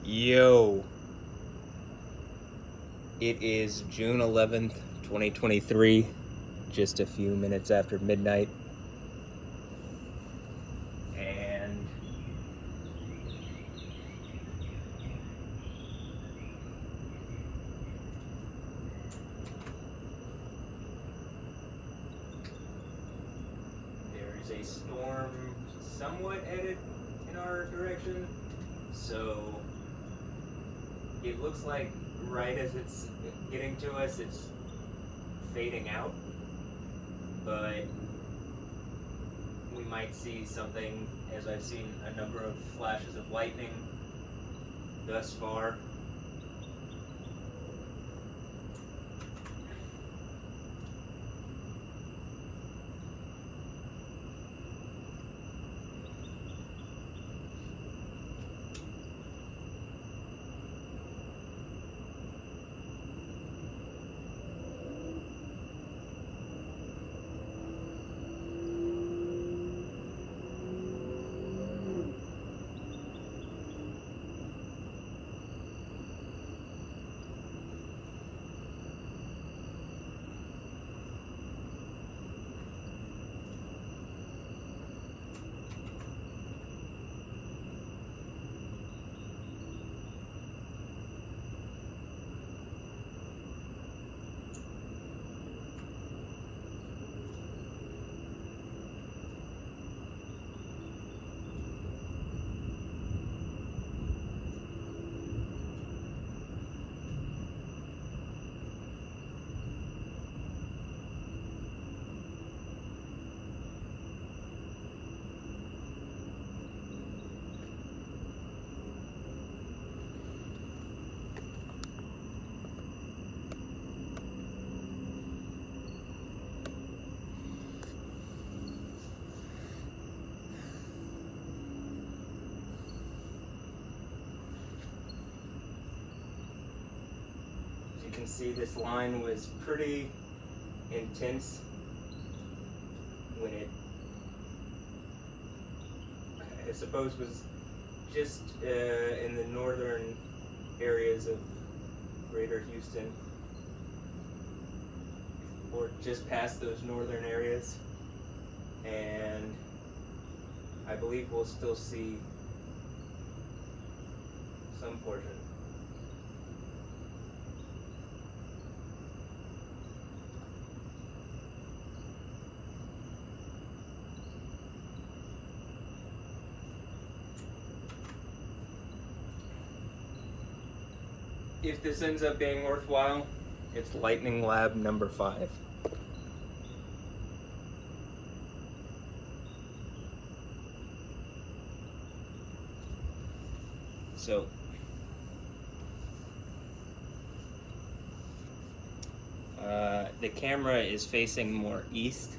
Yo, it is June 11th, 2023, just a few minutes after midnight, and there is a storm somewhat headed in our direction, so it looks like right as it's getting to us, it's fading out, but we might see something, as I've seen a number of flashes of lightning thus far. You can see this line was pretty intense when it, I suppose, was just in the northern areas of greater Houston, or just past those northern areas, and I believe we'll still see some portion. If this ends up being worthwhile, it's Lightning Lab number 5. So, the camera is facing more east,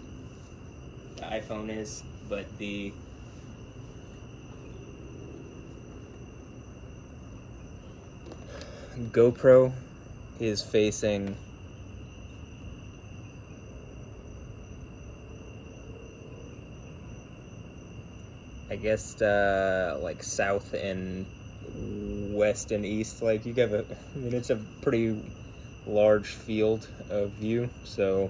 the iPhone is, but the GoPro is facing I guess like south and west and east. Like you have it's a pretty large field of view, so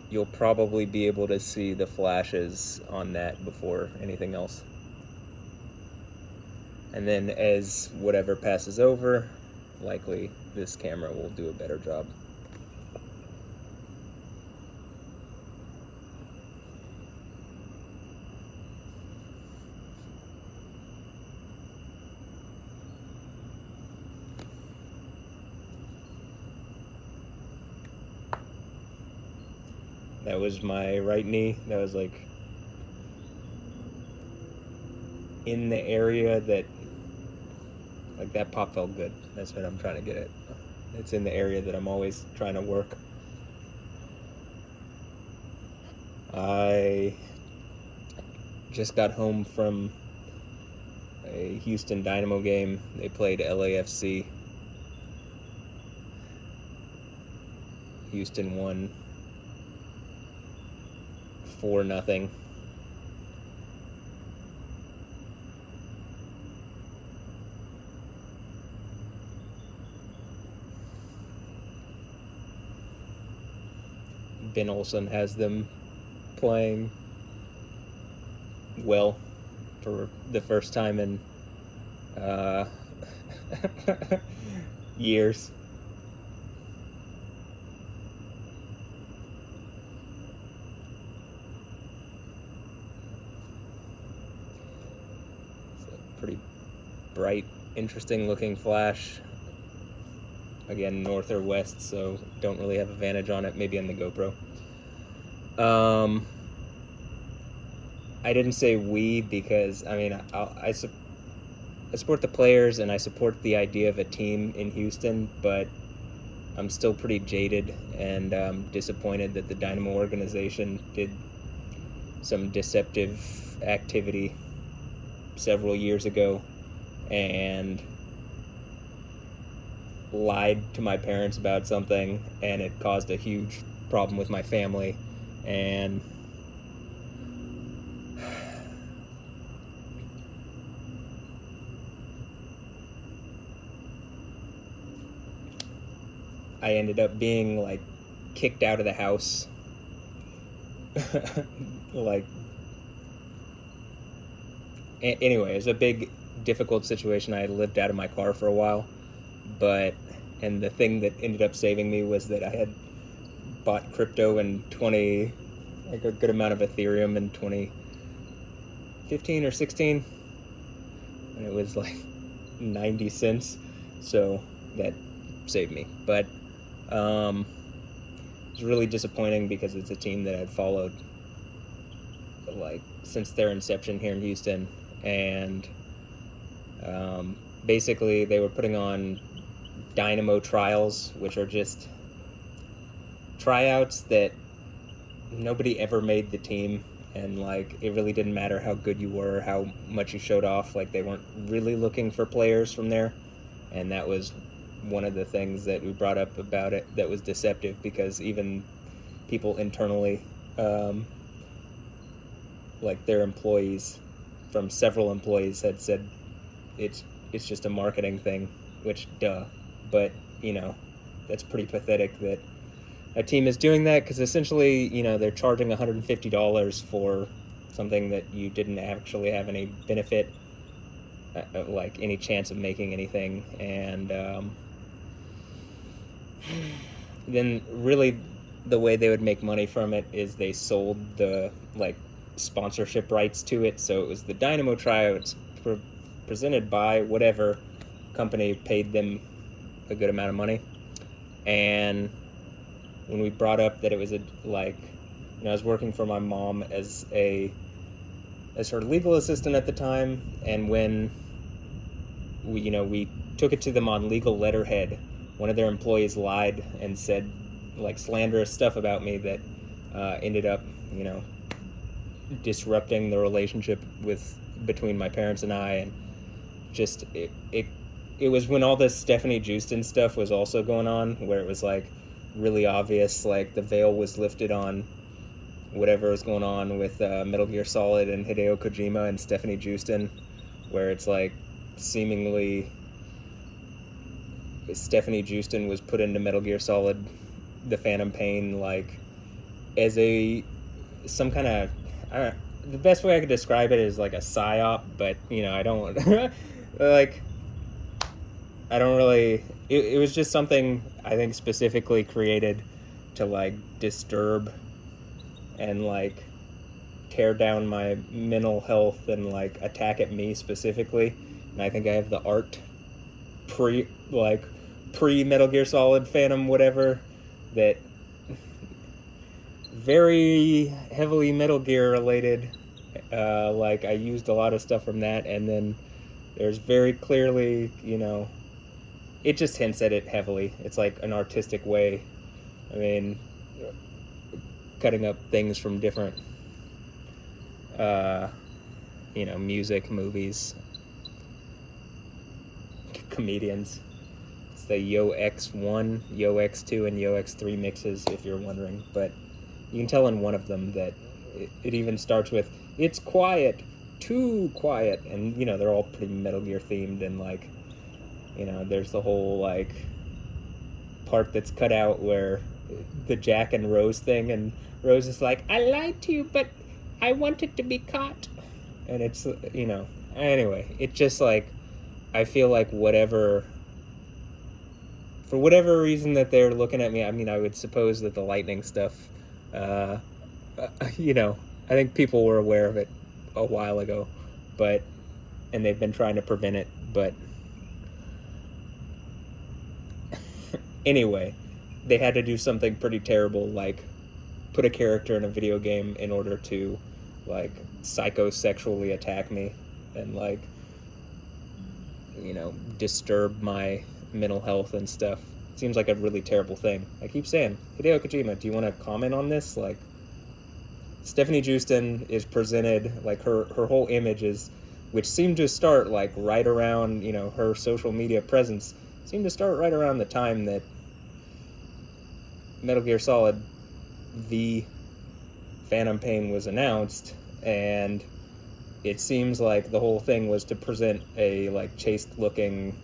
you'll probably be able to see the flashes on that before anything else. And then as whatever passes over, likely this camera will do a better job. That was my right knee. That was like in the area that, like, that pop felt good. That's what I'm trying to get at. It's in the area that I'm always trying to work. I just got home from a Houston Dynamo game. They played LAFC. Houston won 4-0. Ben Olsen has them playing well for the first time in years. It's a pretty bright, interesting looking flash. Again, north or west, so don't really have advantage on it, maybe on the GoPro. I didn't say we because, I mean, I support the players and I support the idea of a team in Houston, but I'm still pretty jaded and disappointed that the Dynamo organization did some deceptive activity several years ago and lied to my parents about something, and it caused a huge problem with my family. And I ended up being like kicked out of the house. Like, anyway, it was a big difficult situation. I had lived out of my car for a while, and the thing that ended up saving me was that I had bought crypto in a good amount of Ethereum in 2015 or 16, and it was like 90 cents, so that saved me. But it was really disappointing because it's a team that I'd followed like since their inception here in Houston, and basically they were putting on Dynamo trials, which are just tryouts that nobody ever made the team, and like it really didn't matter how good you were, how much you showed off. Like, they weren't really looking for players from there, and that was one of the things that we brought up about it that was deceptive, because even people internally, like their employees, from several employees, had said it's just a marketing thing, which duh. But, you know, that's pretty pathetic that a team is doing that, because essentially, you know, they're charging $150 for something that you didn't actually have any benefit, like any chance of making anything. And then really the way they would make money from it is they sold the like sponsorship rights to it. So it was the Dynamo tryouts presented by whatever company paid them a good amount of money. And when we brought up that it was I was working for my mom as her legal assistant at the time, and when we took it to them on legal letterhead, one of their employees lied and said like slanderous stuff about me that ended up disrupting the relationship between my parents and I. And just it was when all this Stefanie Joosten stuff was also going on, where it was like really obvious, like the veil was lifted on whatever was going on with Metal Gear Solid and Hideo Kojima and Stefanie Joosten, where it's like seemingly Stefanie Joosten was put into Metal Gear Solid The Phantom Pain like as some kind of, I don't know, the best way I could describe it is like a psyop, but I don't like, I don't really, it was just something I think specifically created to like disturb and like tear down my mental health and like attack at me specifically. And I think I have the art pre Metal Gear Solid Phantom whatever that very heavily Metal Gear related. Like I used a lot of stuff from that, and then there's very clearly, it just hints at it heavily. It's like an artistic way. I mean, cutting up things from different, music, movies, comedians. It's the Yo X1, Yo X2, and Yo X3 mixes, if you're wondering. But you can tell in one of them that it even starts with, "It's quiet, too quiet," and they're all pretty Metal Gear themed, and there's the whole like part that's cut out where the Jack and Rose thing, and Rose is like, I lied to you, but I wanted to be caught. And it's, anyway, it just like, I feel like for whatever reason that they're looking at me, I mean, I would suppose that the lightning stuff, I think people were aware of it a while ago, and they've been trying to prevent it, but anyway, they had to do something pretty terrible, like put a character in a video game in order to, like, psychosexually attack me and, like, disturb my mental health and stuff. Seems like a really terrible thing. I keep saying, Hideo Kojima, do you want to comment on this? Like, Stefanie Joosten is presented, like, her whole image is, which seemed to start, like, right around, her social media presence, seemed to start right around the time that Metal Gear Solid V Phantom Pain was announced, and it seems like the whole thing was to present a, like, chaste-looking,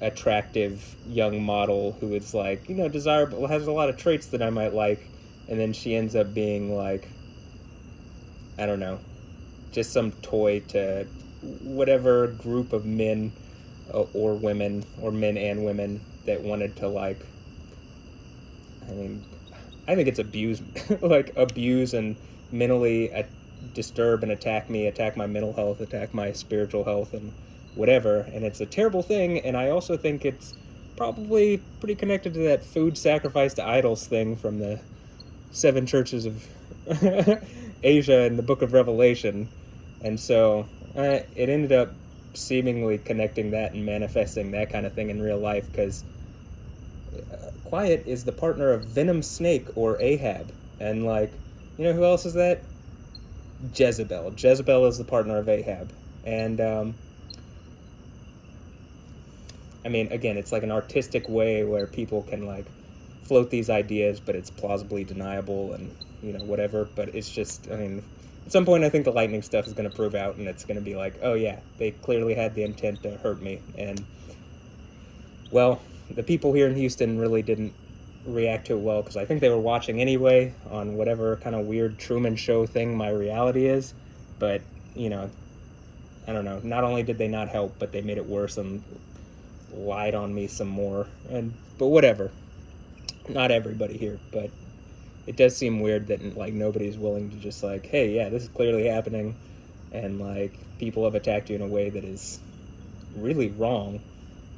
attractive young model who is, like, desirable, has a lot of traits that I might like, and then she ends up being, like, I don't know, just some toy to whatever group of men or women, or men and women, that wanted to, like, I mean, I think it's abuse, like, abuse and mentally disturb and attack me, attack my mental health, attack my spiritual health, and whatever, and it's a terrible thing, and I also think it's probably pretty connected to that food sacrifice to idols thing from the 7 churches of Asia in the Book of Revelation, and so it ended up seemingly connecting that and manifesting that kind of thing in real life, because Quiet is the partner of Venom Snake, or Ahab, and, like, who else is that? Jezebel. Jezebel is the partner of Ahab, and I mean, again, it's like an artistic way where people can, like, float these ideas, but it's plausibly deniable and, whatever. But it's just, I mean, at some point I think the lightning stuff is going to prove out, and it's going to be like, oh yeah, they clearly had the intent to hurt me. And, well, the people here in Houston really didn't react to it well, because I think they were watching anyway on whatever kind of weird Truman Show thing my reality is. But, I don't know. Not only did they not help, but they made it worse and lied on me some more. But whatever. Not everybody here, but it does seem weird that, like, nobody's willing to just, like, hey, yeah, this is clearly happening, and, like, people have attacked you in a way that is really wrong.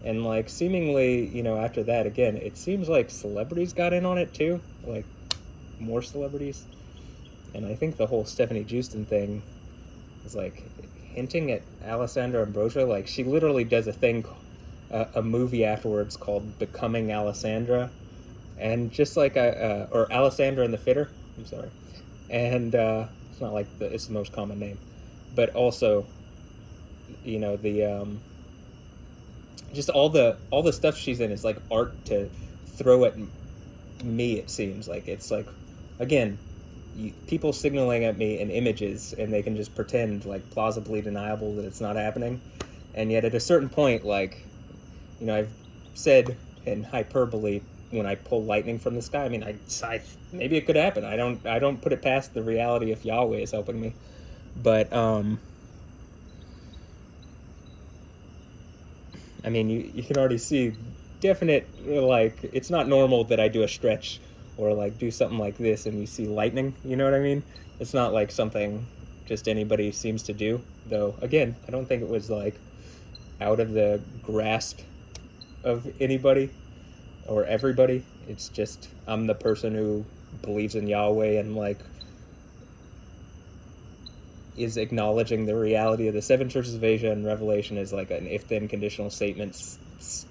And, like, seemingly, after that, again, it seems like celebrities got in on it too, like, more celebrities. And I think the whole Stefanie Joosten thing is, like, hinting at Alessandra Ambrosio. Like, she literally does a thing, a movie afterwards called Becoming Alessandra, and just like or Alessandra and the Fitter, I'm sorry, and it's not like it's the most common name, but also, the just all the stuff she's in is like art to throw at me. It seems like it's like, again, people signaling at me in images, and they can just pretend, like, plausibly deniable that it's not happening, and yet at a certain point, like, I've said in hyperbole when I pull lightning from the sky. I mean, I maybe it could happen. I don't put it past the reality if Yahweh is helping me, but I mean, you can already see definite, like, it's not normal that I do a stretch or, like, do something like this and you see lightning, you know what I mean? It's not like something just anybody seems to do, though, again, I don't think it was, like, out of the grasp of anybody or everybody. It's just, I'm the person who believes in Yahweh and, like, is acknowledging the reality of the 7 churches of Asia, and Revelation is like an if-then conditional statements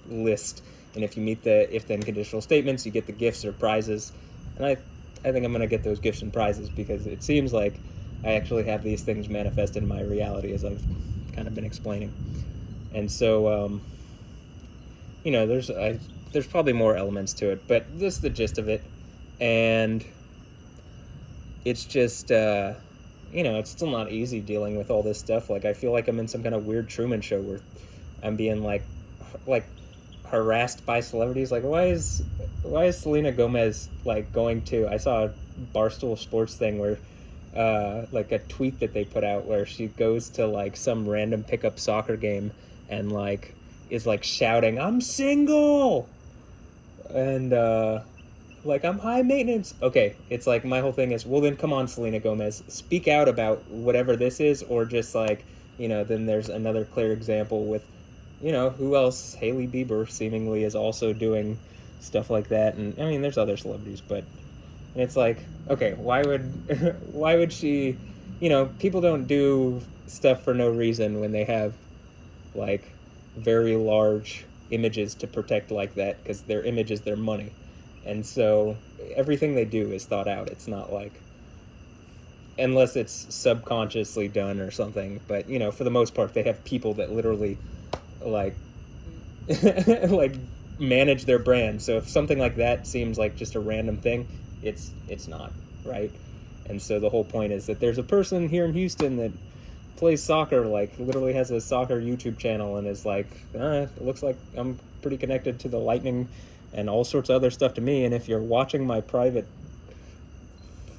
list, and if you meet the if-then conditional statements, you get the gifts or prizes, and I think I'm going to get those gifts and prizes, because it seems like I actually have these things manifested in my reality, as I've kind of been explaining. And so, there's probably more elements to it, but this is the gist of it, and it's just, it's still not easy dealing with all this stuff. Like, I feel like I'm in some kind of weird Truman Show where I'm being, like harassed by celebrities. Like, why is Selena Gomez like going to? I saw a Barstool Sports thing where, like a tweet that they put out where she goes to like some random pickup soccer game and like is like shouting, "I'm single," and like, I'm high maintenance. Okay, it's like my whole thing is, well, then come on, Selena Gomez, speak out about whatever this is, or just like, then there's another clear example with, who else? Hailey Bieber seemingly is also doing stuff like that, and I mean, there's other celebrities, but it's like, okay, why would she? People don't do stuff for no reason when they have like very large images to protect like that, because their image is their money. And so everything they do is thought out. It's not like, unless it's subconsciously done or something, but for the most part they have people that literally like like manage their brand. So if something like that seems like just a random thing, it's not, right? And so the whole point is that there's a person here in Houston that plays soccer, like literally has a soccer YouTube channel, and is like, it looks like I'm pretty connected to the Lightning and all sorts of other stuff to me. And if you're watching my private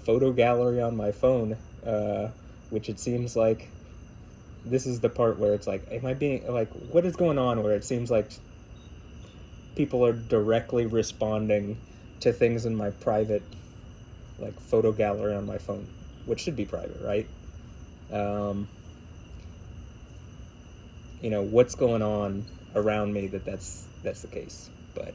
photo gallery on my phone, which it seems like this is the part where it's like, am I being like, what is going on where it seems like people are directly responding to things in my private like photo gallery on my phone, which should be private, right? What's going on around me that's the case. But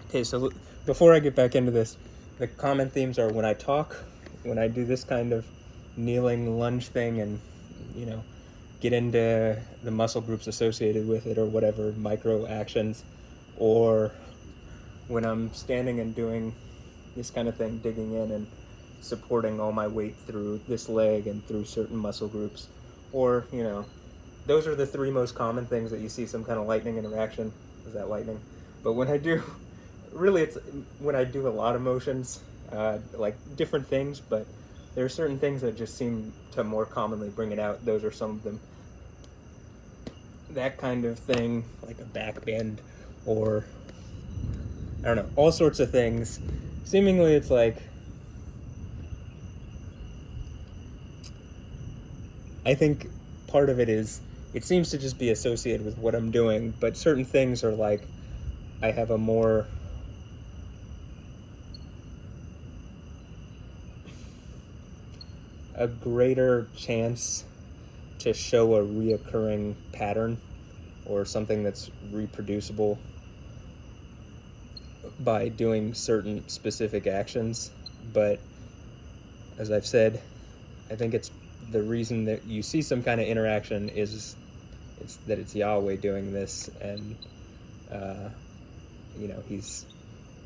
okay, so before I get back into this, the common themes are when I talk, when I do this kind of kneeling lunge thing and, get into the muscle groups associated with it or whatever, micro actions, or when I'm standing and doing this kind of thing, digging in and supporting all my weight through this leg and through certain muscle groups, or, those are the three most common things that you see some kind of lightning interaction. Is that lightning? But when I do, really it's when I do a lot of motions, like different things, but there are certain things that just seem to more commonly bring it out. Those are some of them. That kind of thing, like a back bend, or I don't know, all sorts of things. Seemingly it's like, I think part of it is, it seems to just be associated with what I'm doing, but certain things are like, I have a greater chance to show a reoccurring pattern or something that's reproducible by doing certain specific actions. But as I've said, I think it's the reason that you see some kind of interaction is it's Yahweh doing this, and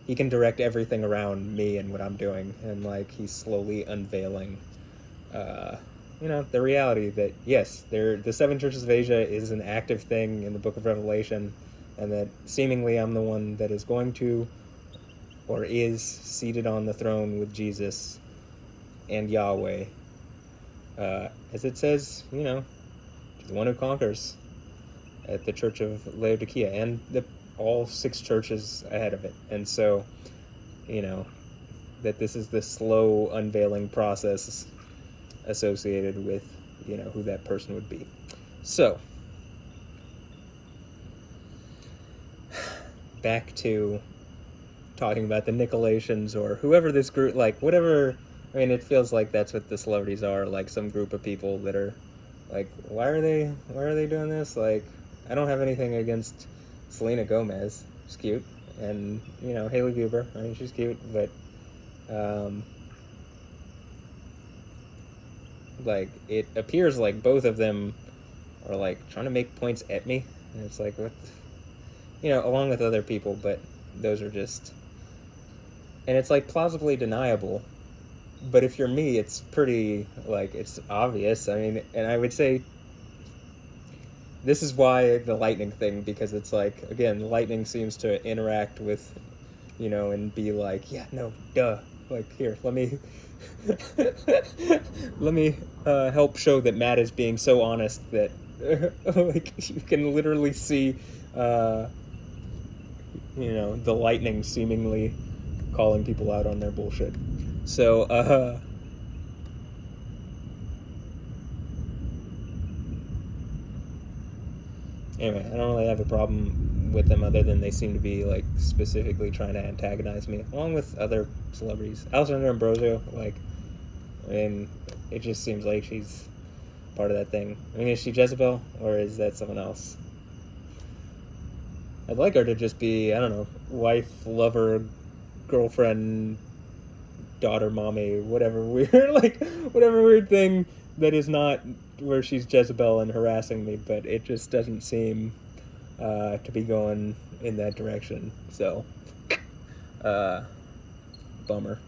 he can direct everything around me and what I'm doing, and like he's slowly unveiling the reality that yes, the seven churches of Asia is an active thing in the book of Revelation, and that seemingly I'm the one that is going to, or is, seated on the throne with Jesus and Yahweh. As it says, the one who conquers at the Church of Laodicea, and all 6 churches ahead of it. And so, that this is the slow unveiling process associated with, who that person would be. So, back to talking about the Nicolaitans or whoever this group, whatever. I mean, it feels like that's what the celebrities are, some group of people that are why are they doing this? I don't have anything against Selena Gomez. She's cute. And, Hailey Bieber. I mean, she's cute, but it appears like both of them are trying to make points at me, and it's what along with other people, but those are just, and it's plausibly deniable, but if you're me, it's pretty it's obvious. I mean, and I would say this is why the lightning thing, because it's again, lightning seems to interact with and be yeah, no, duh, here, let me let me help show that Matt is being so honest that you can literally see the lightning seemingly calling people out on their bullshit. So anyway, I don't really have a problem with them other than they seem to be specifically trying to antagonize me, along with other celebrities. Alessandra Ambrosio, I mean, it just seems like she's part of that thing. I mean, is she Jezebel, or is that someone else? I'd like her to just be, I don't know, wife, lover, girlfriend, daughter, mommy, whatever weird, whatever weird thing that is not where she's Jezebel and harassing me, but it just doesn't seem to be going in that direction. So, bummer.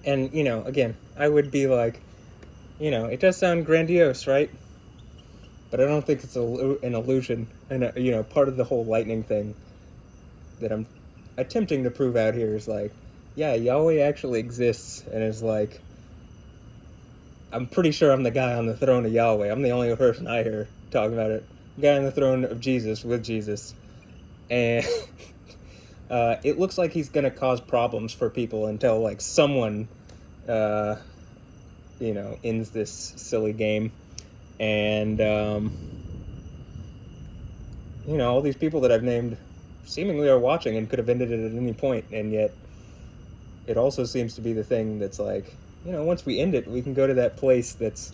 And, again, I would be it does sound grandiose, right? But I don't think it's an illusion. And, part of the whole lightning thing that I'm attempting to prove out here is yeah, Yahweh actually exists, and is I'm pretty sure I'm the guy on the throne of Yahweh. I'm the only person I hear talking about it. The guy on the throne of Jesus, with Jesus. And it looks like he's going to cause problems for people until, someone, ends this silly game. And, all these people that I've named seemingly are watching and could have ended it at any point, and yet it also seems to be the thing that's once we end it, we can go to that place that's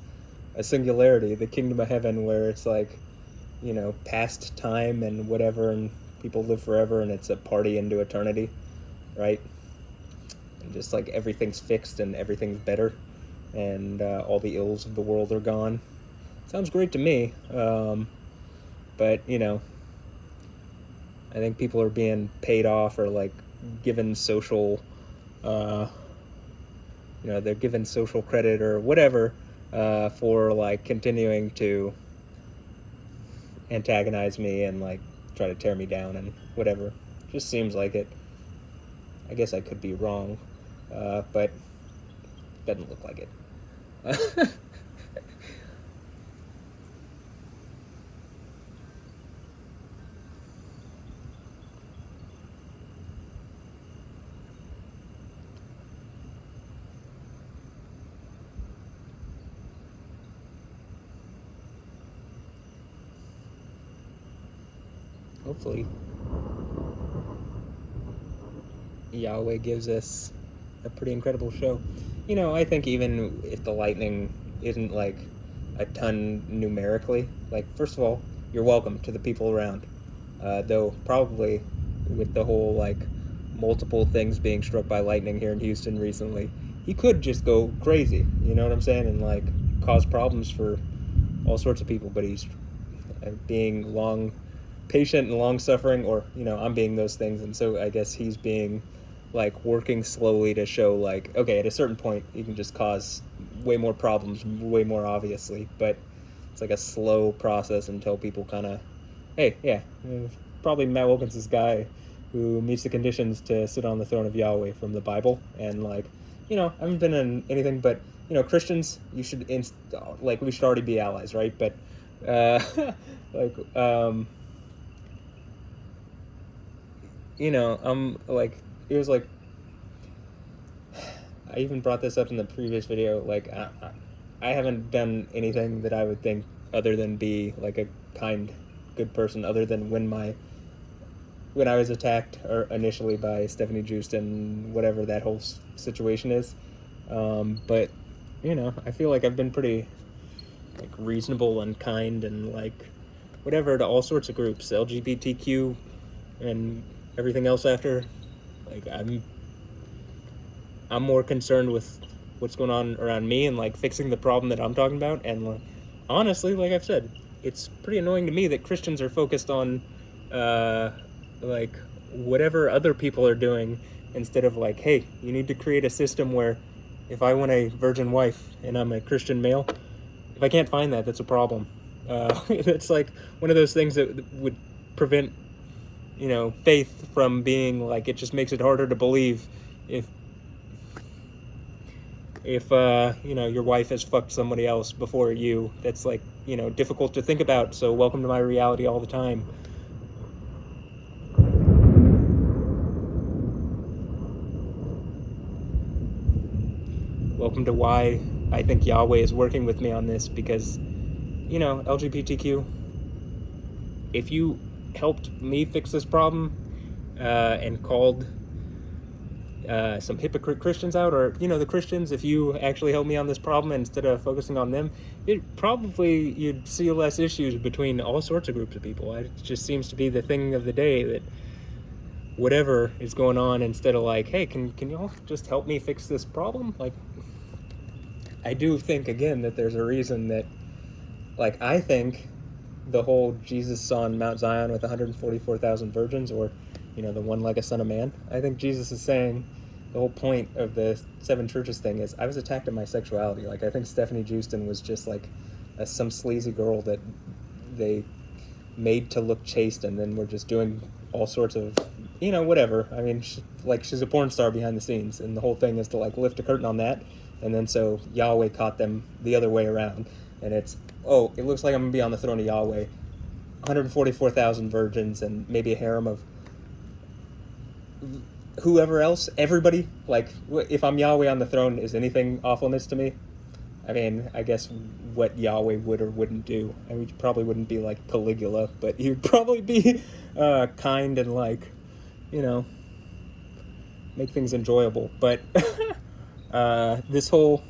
a singularity, the kingdom of heaven, where it's past time and whatever, and people live forever, and it's a party into eternity, right? And just everything's fixed and everything's better, and all the ills of the world are gone. Sounds great to me, but, you know, I think people are being paid off or, like, given social, you know, they're given social credit or whatever for, like, continuing to antagonize me and, like, try to tear me down and whatever. Just seems like it. I guess I could be wrong, but doesn't look like it. Hopefully Yahweh gives us a pretty incredible show. You know, I think even if the lightning isn't, like, a ton numerically, like, first of all, you're welcome to the people around. Though probably with the whole, like, multiple things being struck by lightning here in Houston recently, he could just go crazy, you know what I'm saying, and, like, cause problems for all sorts of people, but he's being patient and long-suffering, or, you know, I'm being those things, and so I guess he's being, like, working slowly to show, like, okay, at a certain point, you can just cause way more problems, way more obviously, but it's like a slow process until people kind of, hey, yeah, probably Matt Wilkins' guy who meets the conditions to sit on the throne of Yahweh from the Bible, and, like, you know, I haven't been in anything, but, you know, Christians, you should, like, we should already be allies, right, but, like, you know, like, it was like, I even brought this up in the previous video, like, I haven't done anything that I would think other than be, like, a kind, good person, other than when I was attacked or initially by Stefanie Joosten, whatever that whole situation is. But, you know, I feel like I've been pretty, like, reasonable and kind and, like, whatever to all sorts of groups, LGBTQ and everything else after. Like, I'm more concerned with what's going on around me and, like, fixing the problem that I'm talking about. And, like, honestly, like I've said, it's pretty annoying to me that Christians are focused on, like, whatever other people are doing instead of, like, hey, you need to create a system where if I want a virgin wife and I'm a Christian male, if I can't find that, that's a problem. It's like one of those things that would prevent, you know, faith from being, like, it just makes it harder to believe if you know, your wife has fucked somebody else before you. That's, like, you know, difficult to think about, so welcome to my reality all the time. Welcome to why I think Yahweh is working with me on this, because, you know, LGBTQ, if you helped me fix this problem and called some hypocrite Christians out, or, you know, the Christians, if you actually help me on this problem instead of focusing on them, you'd see less issues between all sorts of groups of people. It just seems to be the thing of the day that whatever is going on, instead of, like, hey, can y'all just help me fix this problem? Like, I do think, again, that there's a reason that, like, I think the whole Jesus on Mount Zion with 144,000 virgins, or, you know, the one like a son of man, I think Jesus is saying the whole point of the 7 churches thing is, I was attacked in my sexuality. Like, I think Stefanie Joosten was just, like, some sleazy girl that they made to look chaste, and then were just doing all sorts of, you know, whatever. I mean, she's a porn star behind the scenes, and the whole thing is to, like, lift a curtain on that, and then so Yahweh caught them the other way around, and it's, oh, it looks like I'm going to be on the throne of Yahweh, 144,000 virgins, and maybe a harem of whoever else, everybody. Like, if I'm Yahweh on the throne, is anything awfulness to me? I mean, I guess what Yahweh would or wouldn't do. I mean, he probably wouldn't be like Caligula, but he would probably be kind and, like, you know, make things enjoyable. But this whole...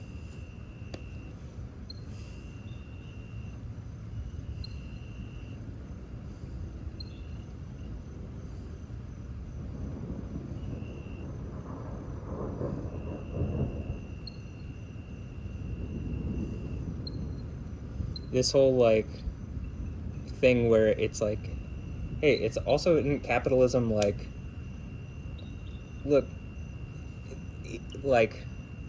this whole like thing where it's like, hey, it's also in capitalism, like, look, like,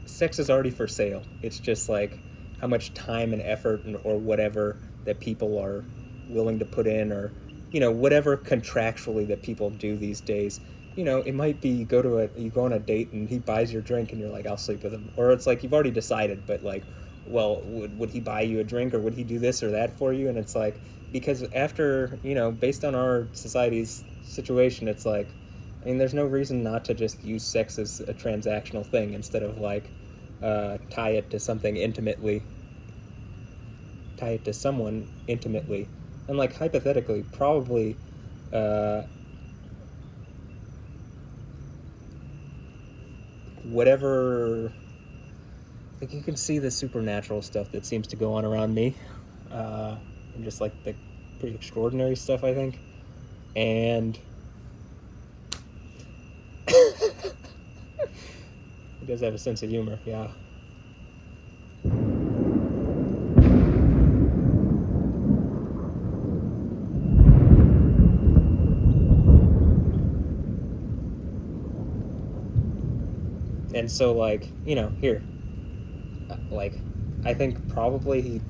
sex is already for sale. It's just like how much time and effort or whatever that people are willing to put in, or whatever contractually that people do these days. It might be you go on a date and he buys your drink and you're like, I'll sleep with him, or it's like you've already decided, but like, well, would he buy you a drink, or would he do this or that for you? And it's like, because after based on our society's situation, it's like, I mean, there's no reason not to just use sex as a transactional thing instead of like tie it to someone intimately, and like hypothetically, probably whatever, like, you can see the supernatural stuff that seems to go on around me, and just like the pretty extraordinary stuff, I think, and he does have a sense of humor, yeah. And so, like, here, like, I think probably he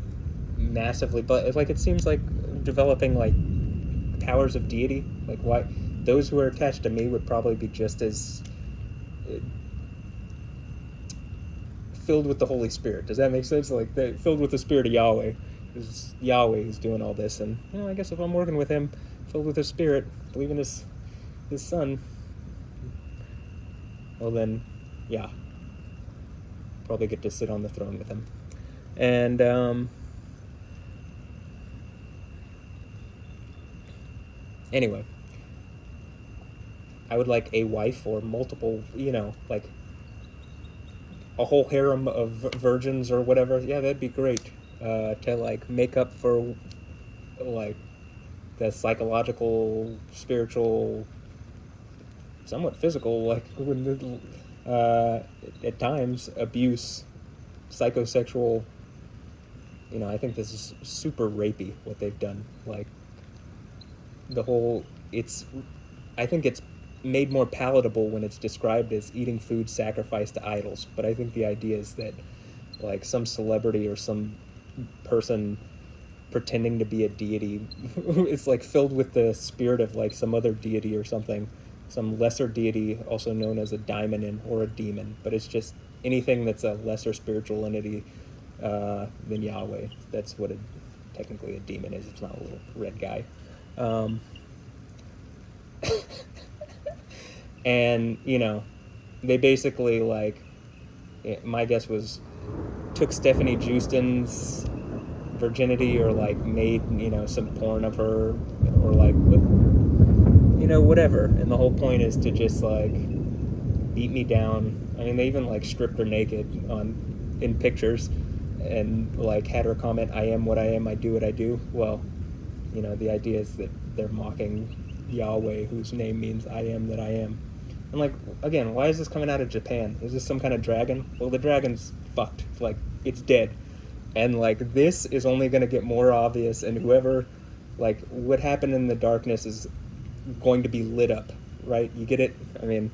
massively, but like, it seems like developing like powers of deity. Like, why those who are attached to me would probably be just as filled with the Holy Spirit. Does that make sense? Like, they're filled with the Spirit of Yahweh. It's Yahweh who's doing all this, and I guess if I'm working with him, filled with his Spirit, believing his Son, well then, yeah, probably get to sit on the throne with him. And anyway, I would like a wife or multiple, like a whole harem of virgins or whatever. Yeah, that'd be great, to like make up for like the psychological, spiritual, somewhat physical, like at times abuse, psychosexual. I think this is super rapey what they've done. Like, I think it's made more palatable when it's described as eating food sacrificed to idols. But I think the idea is that, like, some celebrity or some person pretending to be a deity is like filled with the spirit of like some other deity or something, some lesser deity, also known as a daimonion or a demon. But it's just anything that's a lesser spiritual entity than Yahweh. That's what technically a demon is. It's not a little red guy. And they basically, like, my guess was, took Stefanie Joosten's virginity, or like made some porn of her, or like with whatever, and the whole point is to just like beat me down. I mean, they even like stripped her naked in pictures, and like had her comment, "I am what I am, I do what I do." Well, the idea is that they're mocking Yahweh, whose name means I am that I am. And like, again, why is this coming out of Japan? Is this some kind of dragon? Well, the dragon's fucked. Like, it's dead. And like, this is only going to get more obvious, and whoever, like, what happened in the darkness is going to be lit up, right? You get it? I mean,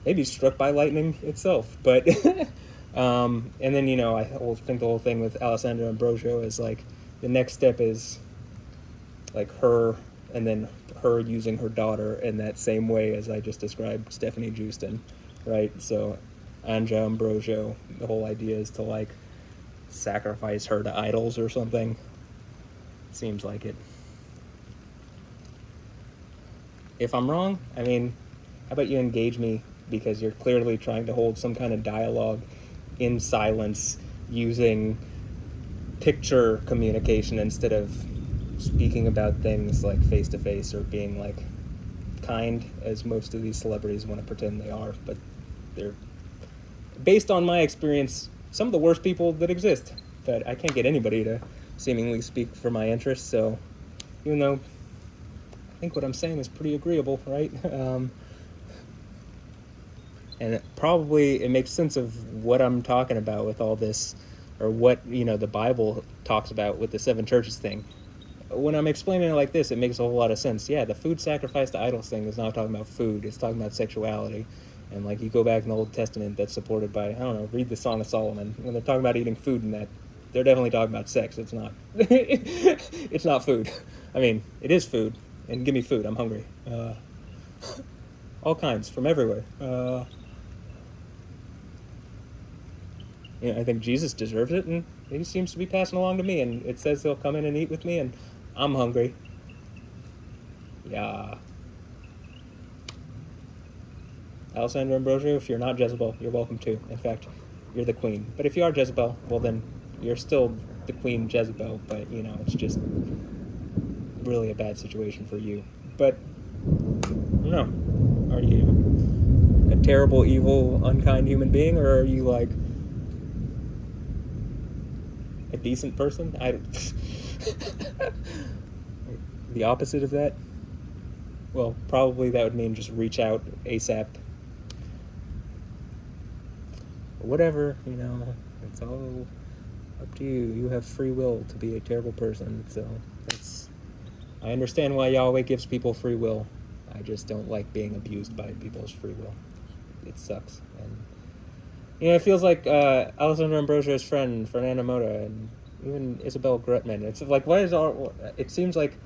maybe struck by lightning itself, but and then I think the whole thing with Alessandra Ambrosio is like, the next step is like her, and then her using her daughter in that same way as I just described Stefanie Joosten, right? So Anja Ambrosio, the whole idea is to like sacrifice her to idols or something. Seems like it. If I'm wrong, I mean, how about you engage me, because you're clearly trying to hold some kind of dialogue in silence using picture communication instead of speaking about things like face to face, or being like kind, as most of these celebrities want to pretend they are. But they're, based on my experience, some of the worst people that exist. But I can't get anybody to seemingly speak for my interests, so even though I think what I'm saying is pretty agreeable, right? And it makes sense of what I'm talking about with all this, or what the Bible talks talks about with the 7 churches thing. When I'm explaining it like this, it makes a whole lot of sense. Yeah, the food sacrifice to idols thing is not talking about food. It's talking about sexuality. And, like, you go back in the Old Testament, that's supported by, I don't know, read the Song of Solomon. When they're talking about eating food and that, they're definitely talking about sex. It's not. It's not food. I mean, it is food. And give me food. I'm hungry. All kinds, from everywhere. I think Jesus deserves it, and he seems to be passing along to me, and it says he'll come in and eat with me, and I'm hungry. Yeah. Alessandra Ambrosio, if you're not Jezebel, you're welcome too. In fact, you're the queen. But if you are Jezebel, well then, you're still the queen Jezebel, but, it's just really a bad situation for you. But, are you a terrible, evil, unkind human being, or are you, like, a decent person? The opposite of that? Well, probably that would mean just reach out ASAP. Whatever, it's all up to you. You have free will to be a terrible person, so I understand why Yahweh gives people free will. I just don't like being abused by people's free will. It sucks. And it feels like Alessandra Ambrosio's friend, Fernanda Mota, and even Isabel Grutman. It's like, it seems like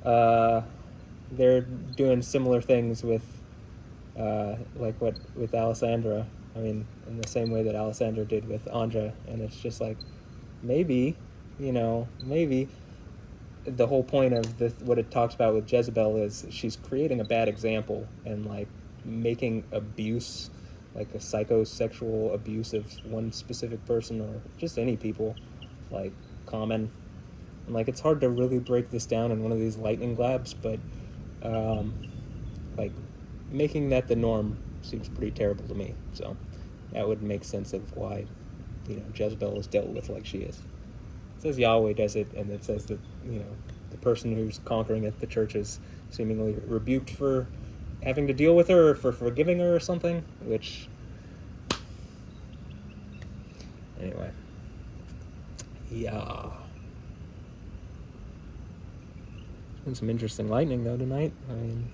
they're doing similar things with, with Alessandra. I mean, in the same way that Alessandra did with Anja. And it's just like, maybe the whole point of what it talks about with Jezebel is she's creating a bad example and, like, making abuse, like a psychosexual abuse of one specific person or just any people, like, common. And, like, it's hard to really break this down in one of these lightning labs, but, like, making that the norm seems pretty terrible to me. So that would make sense of why, Jezebel is dealt with like she is. It says Yahweh does it, and it says that, the person who's conquering it, the church, is seemingly rebuked for having to deal with her or for forgiving her or something, which... Anyway. Yeah. It's been some interesting lightning, though, tonight. I mean...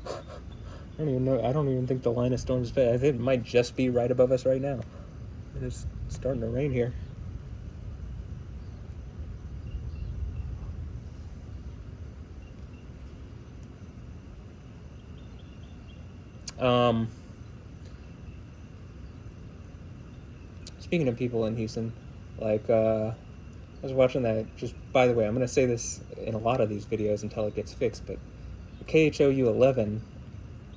I don't even know. I don't even think the line of storm is bad. I think it might just be right above us right now. It's starting to rain here. Speaking of people in Houston, like, I was watching that, just, by the way, I'm going to say this in a lot of these videos until it gets fixed, but the KHOU 11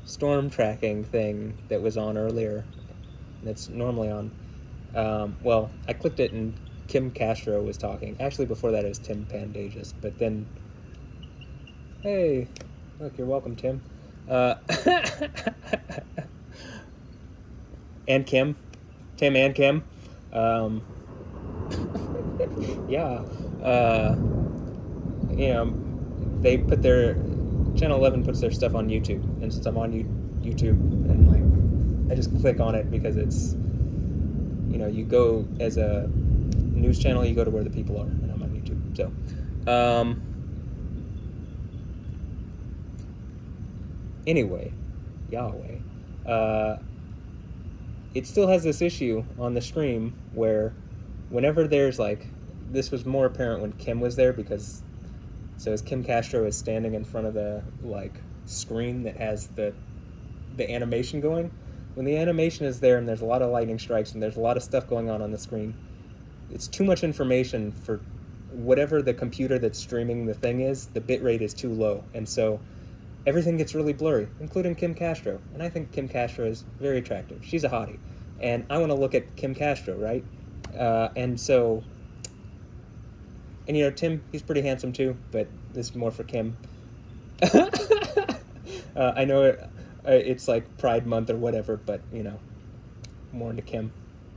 storm tracking thing that was on earlier, that's normally on, I clicked it and Kim Castro was talking. Actually, before that it was Tim Pandajis, but then, hey, look, you're welcome, Tim. And Kim. Tim and Kim. Yeah. They put their... Channel 11 puts their stuff on YouTube, and since I'm on YouTube, and, like, I just click on it because it's, you go as a news channel, you go to where the people are, and I'm on YouTube. So, anyway, Yahweh, it still has this issue on the stream where whenever there's, like, this was more apparent when Kim was there, because... So as Kim Castro is standing in front of the, like, screen that has the animation going, when the animation is there and there's a lot of lightning strikes and there's a lot of stuff going on the screen, it's too much information for whatever the computer that's streaming the thing is. The bitrate is too low, and so everything gets really blurry, including Kim Castro. And I think Kim Castro is very attractive. She's a hottie, and I want to look at Kim Castro, right? And so... And, Tim, he's pretty handsome, too, but this is more for Kim. I know it's, like, Pride Month or whatever, but, more into Kim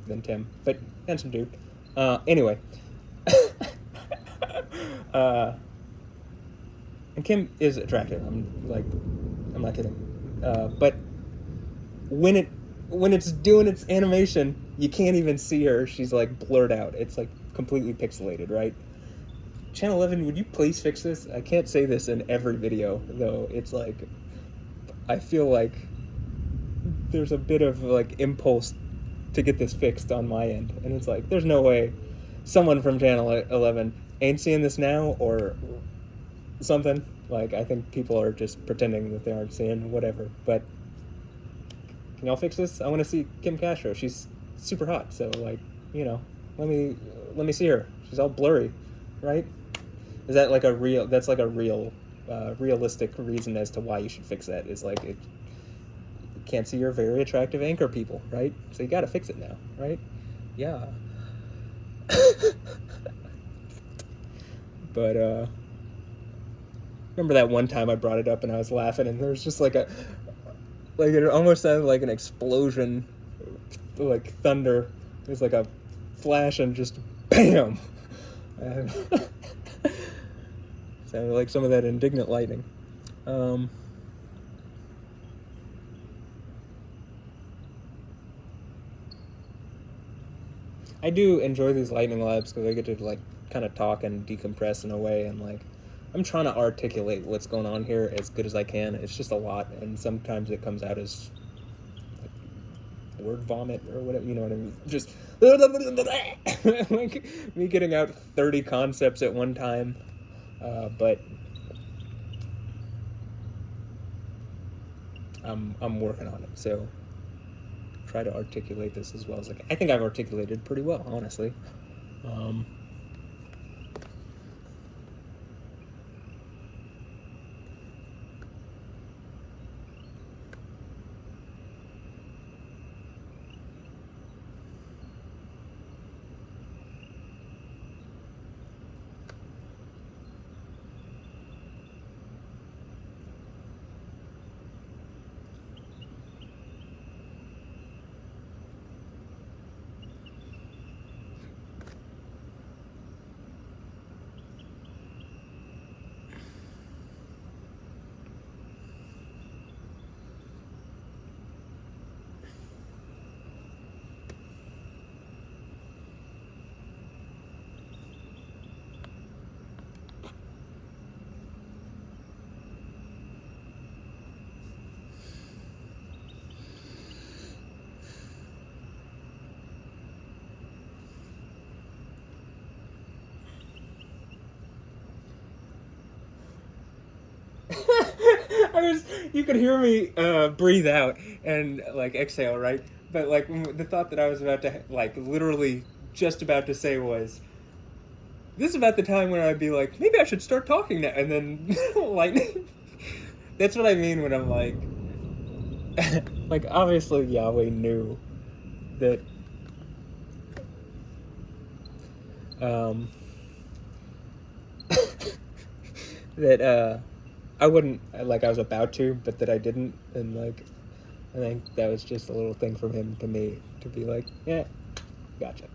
than Tim. But handsome dude. Anyway. And Kim is attractive. I'm not kidding. But when it's doing its animation, you can't even see her. She's, like, blurred out. It's, like, completely pixelated, right? Channel 11, would you please fix this? I can't say this in every video, though. It's like, I feel like there's a bit of like impulse to get this fixed on my end, and it's like, there's no way someone from Channel 11 ain't seeing this now or something. Like, I think people are just pretending that they aren't seeing whatever. But can y'all fix this? I want to see Kim Castro. She's super hot, so like, you know, let me see her. She's all blurry, right? Is that like a real? That's like a real, realistic reason as to why you should fix that. Is like it. You can't see your very attractive anchor people, right? So you got to fix it now, right? Yeah. But remember that one time I brought it up and I was laughing, and there was just like it almost sounded like an explosion, like thunder. There's like a flash and just bam. Sounded like some of that indignant lightning. I do enjoy these lightning labs because I get to like kind of talk and decompress in a way, and like I'm trying to articulate what's going on here as good as I can. It's just a lot, and sometimes it comes out as like word vomit or whatever, you know what I mean? Just like me getting out 30 concepts at one time, but I'm working on it, so try to articulate this as well as I think I've articulated pretty well, honestly. You could hear me breathe out and like exhale, right? But like the thought that I was about to like literally just about to say was, this is about the time when I'd be like, maybe I should start talking now, and then lightning. That's what I mean when I'm like, like obviously Yahweh knew that that I wouldn't, like I was about to, but that I didn't, and like I think that was just a little thing from him to me to be like, yeah, gotcha.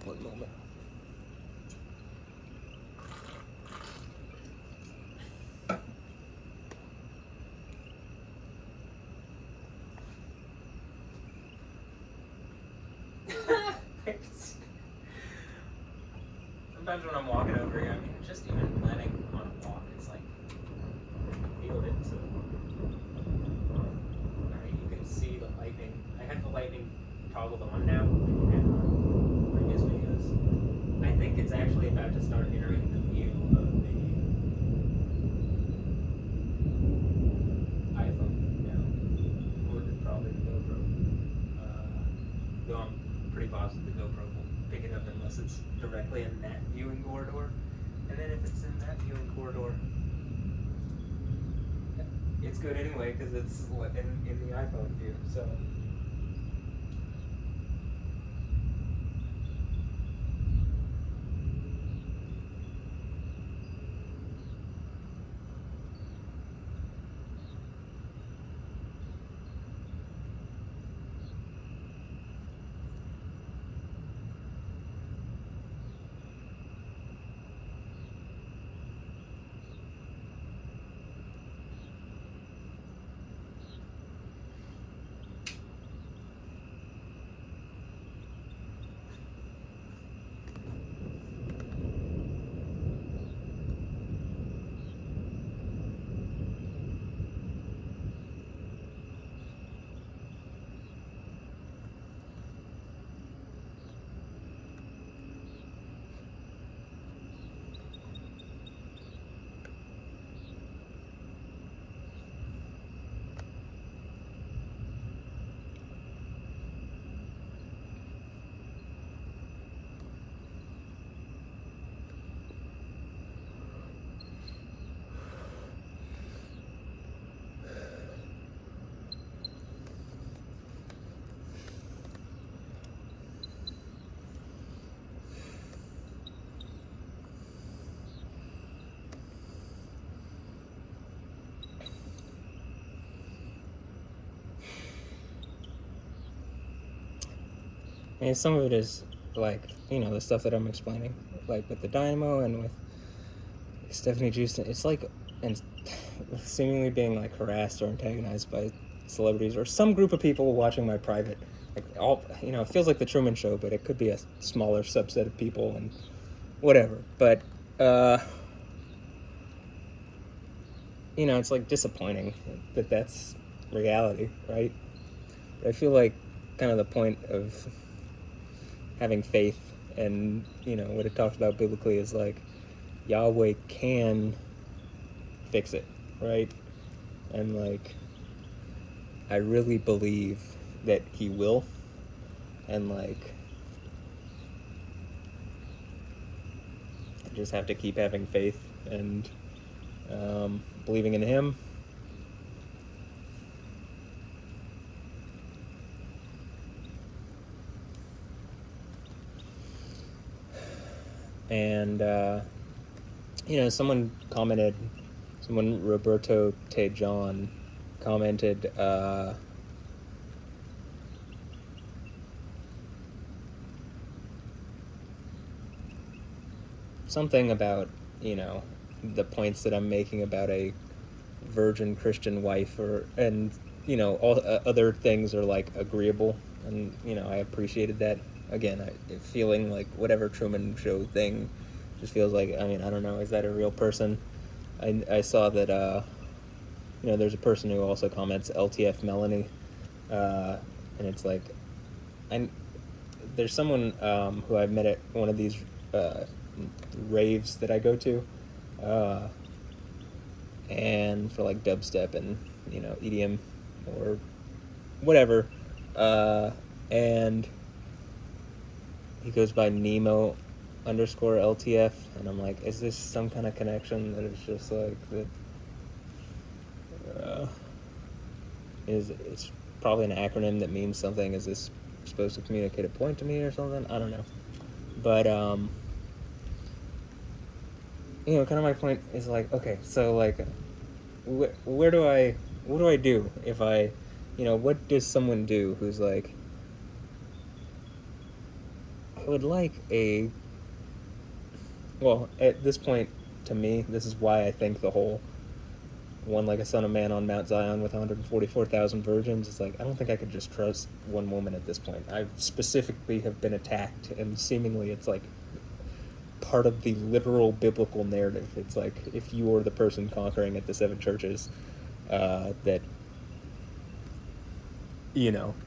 One moment. Sometimes when I'm walking over here, I mean, just even planning on a walk, it's like, I feel it, so. Alright, you can see the lightning. I have the lightning toggled on now in previous videos. I think it's actually about to start entering the view of the iPhone now. Or probably the GoPro. Though I'm pretty positive the GoPro will pick it up unless it's directly in that viewing corridor. And then if it's in that viewing corridor, it's good anyway because it's in the iPhone view. So. And some of it is like, the stuff that I'm explaining, like with the dynamo and with Stefanie Joosten. It's like, and seemingly being like harassed or antagonized by celebrities or some group of people watching my private. Like all, it feels like the Truman Show, but it could be a smaller subset of people and whatever. But it's like disappointing that that's reality, right? But I feel like kind of the point of having faith and, what it talks about biblically is like Yahweh can fix it, right? And like I really believe that he will, and like I just have to keep having faith and believing in him. And someone Roberto Tejon commented something about the points that I'm making about a virgin Christian wife, all other things are like agreeable, and I appreciated that. Again, feeling like whatever Truman Show thing just feels like, I don't know, is that a real person? I saw that there's a person who also comments LTF Melanie, and it's like there's someone who I met at one of these raves that I go to, and for like dubstep and EDM or whatever, and he goes by Nemo _ LTF, and I'm like, is this some kind of connection that it's just like that? It's probably an acronym that means something. Is this supposed to communicate a point to me or something? I don't know, but kind of my point is like, okay, so like, what do I do if I, what does someone do who's like, I would like at this point, to me, this is why I think the whole one like a son of man on Mount Zion with 144,000 virgins, it's like, I don't think I could just trust one woman at this point. I specifically have been attacked, and seemingly it's like part of the literal biblical narrative. It's like, if you were the person conquering at the 7 churches, that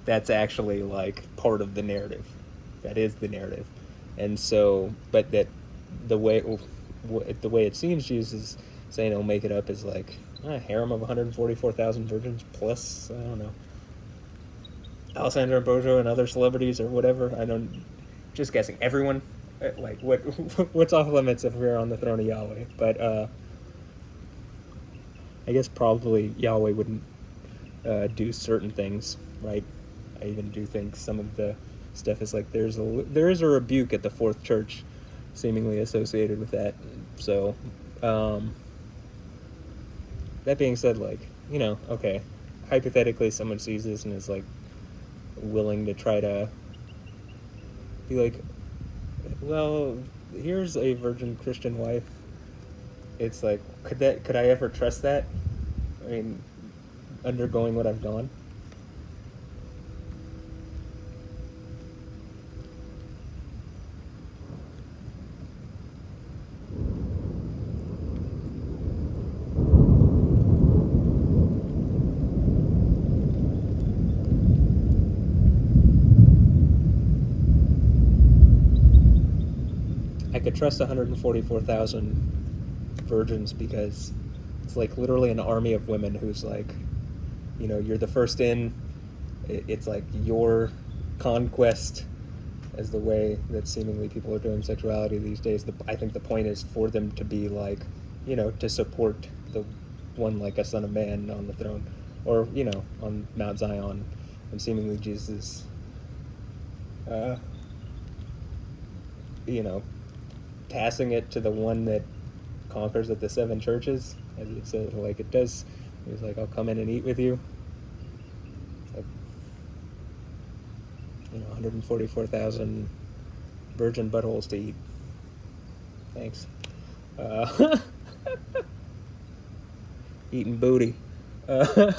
that's actually like part of the narrative. That is the narrative. And so, but that the way it seems Jesus is saying he'll make it up is like a harem of 144,000 virgins plus, I don't know, Alessandra Ambrosio and other celebrities or whatever. Just guessing. Everyone, like, what's off limits if we're on the throne of Yahweh? But I guess probably Yahweh wouldn't do certain things, right? I even do think some of the stuff is like, there is a rebuke at the 4th church seemingly associated with that. So that being said, like, okay, hypothetically someone sees this and is like willing to try to be like, well, here's a virgin Christian wife. It's like, could I ever trust that? I mean, undergoing what I've gone. I could trust 144,000 virgins because it's like literally an army of women who's like, you're the first in. It's like your conquest, as the way that seemingly people are doing sexuality these days. I think the point is for them to be like, to support the one like a son of man on the throne, or on Mount Zion, and seemingly Jesus, passing it to the one that conquers at the 7 churches, as it says, like it does. He's like, I'll come in and eat with you. Like, 144,000 virgin buttholes to eat. Thanks. Uh, eating booty. But,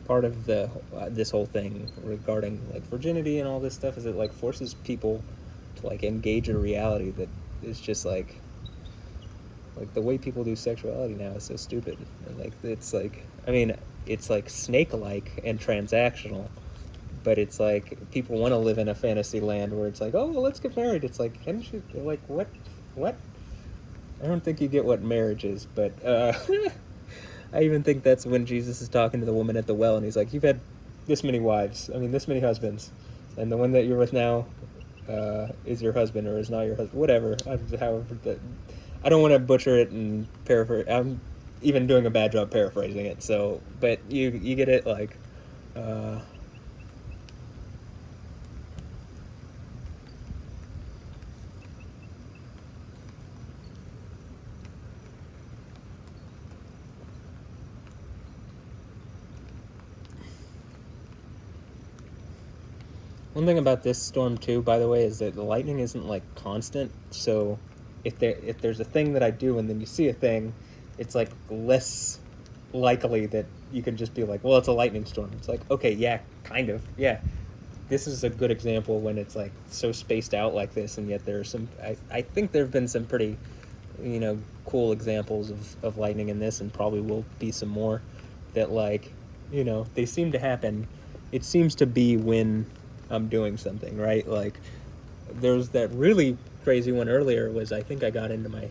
part of the this whole thing regarding like virginity and all this stuff is it like forces people to like engage a reality that is just like the way people do sexuality now is so stupid, and like it's like, I mean, it's like snake-like and transactional, but it's like people want to live in a fantasy land where it's like, oh well, let's get married. It's like, can't you, like, what I don't think you get what marriage is, but I even think that's when Jesus is talking to the woman at the well, and he's like, you've had this many wives, I mean, this many husbands, and the one that you're with now is your husband or is not your husband, whatever. However, I don't want to butcher it and paraphrase. I'm even doing a bad job paraphrasing it, so, but you get it, like, one thing about this storm too, by the way, is that the lightning isn't like constant. So if there's a thing that I do and then you see a thing, it's like less likely that you can just be like, well, it's a lightning storm. It's like, okay, yeah, kind of, yeah. This is a good example when it's like so spaced out like this, and yet there are some. I think there have been some pretty, cool examples of lightning in this, and probably will be some more that, like, they seem to happen. It seems to be when I'm doing something, right? Like, there's that really crazy one earlier was, I think I got into my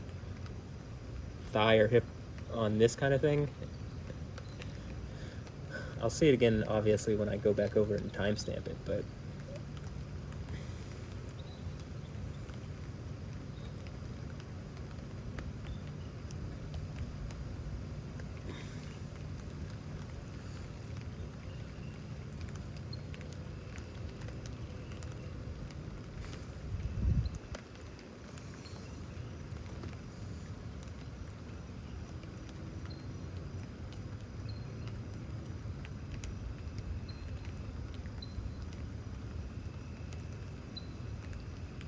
thigh or hip on this kind of thing. I'll see it again, obviously, when I go back over it and timestamp it, but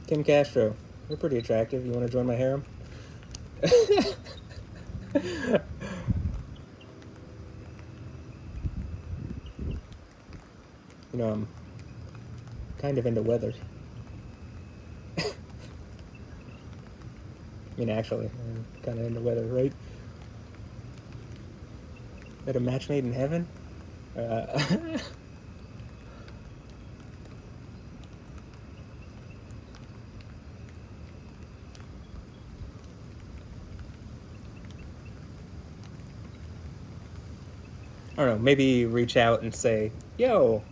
Tim Castro, you're pretty attractive. You want to join my harem? I'm kind of into weather. I mean, actually, I'm kind of into weather, right? Is that a match made in heaven? I don't know, maybe reach out and say, yo,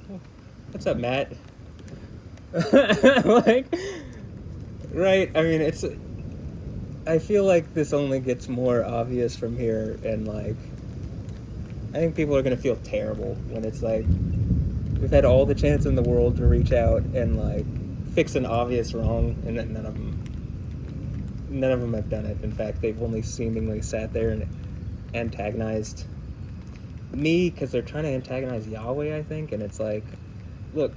what's up, Matt? Like, right? I mean, I feel like this only gets more obvious from here, and, like, I think people are going to feel terrible when it's like, we've had all the chance in the world to reach out and, like, fix an obvious wrong, and then none of them have done it. In fact, they've only seemingly sat there and antagonized me, because they're trying to antagonize Yahweh, I think, and it's like, look,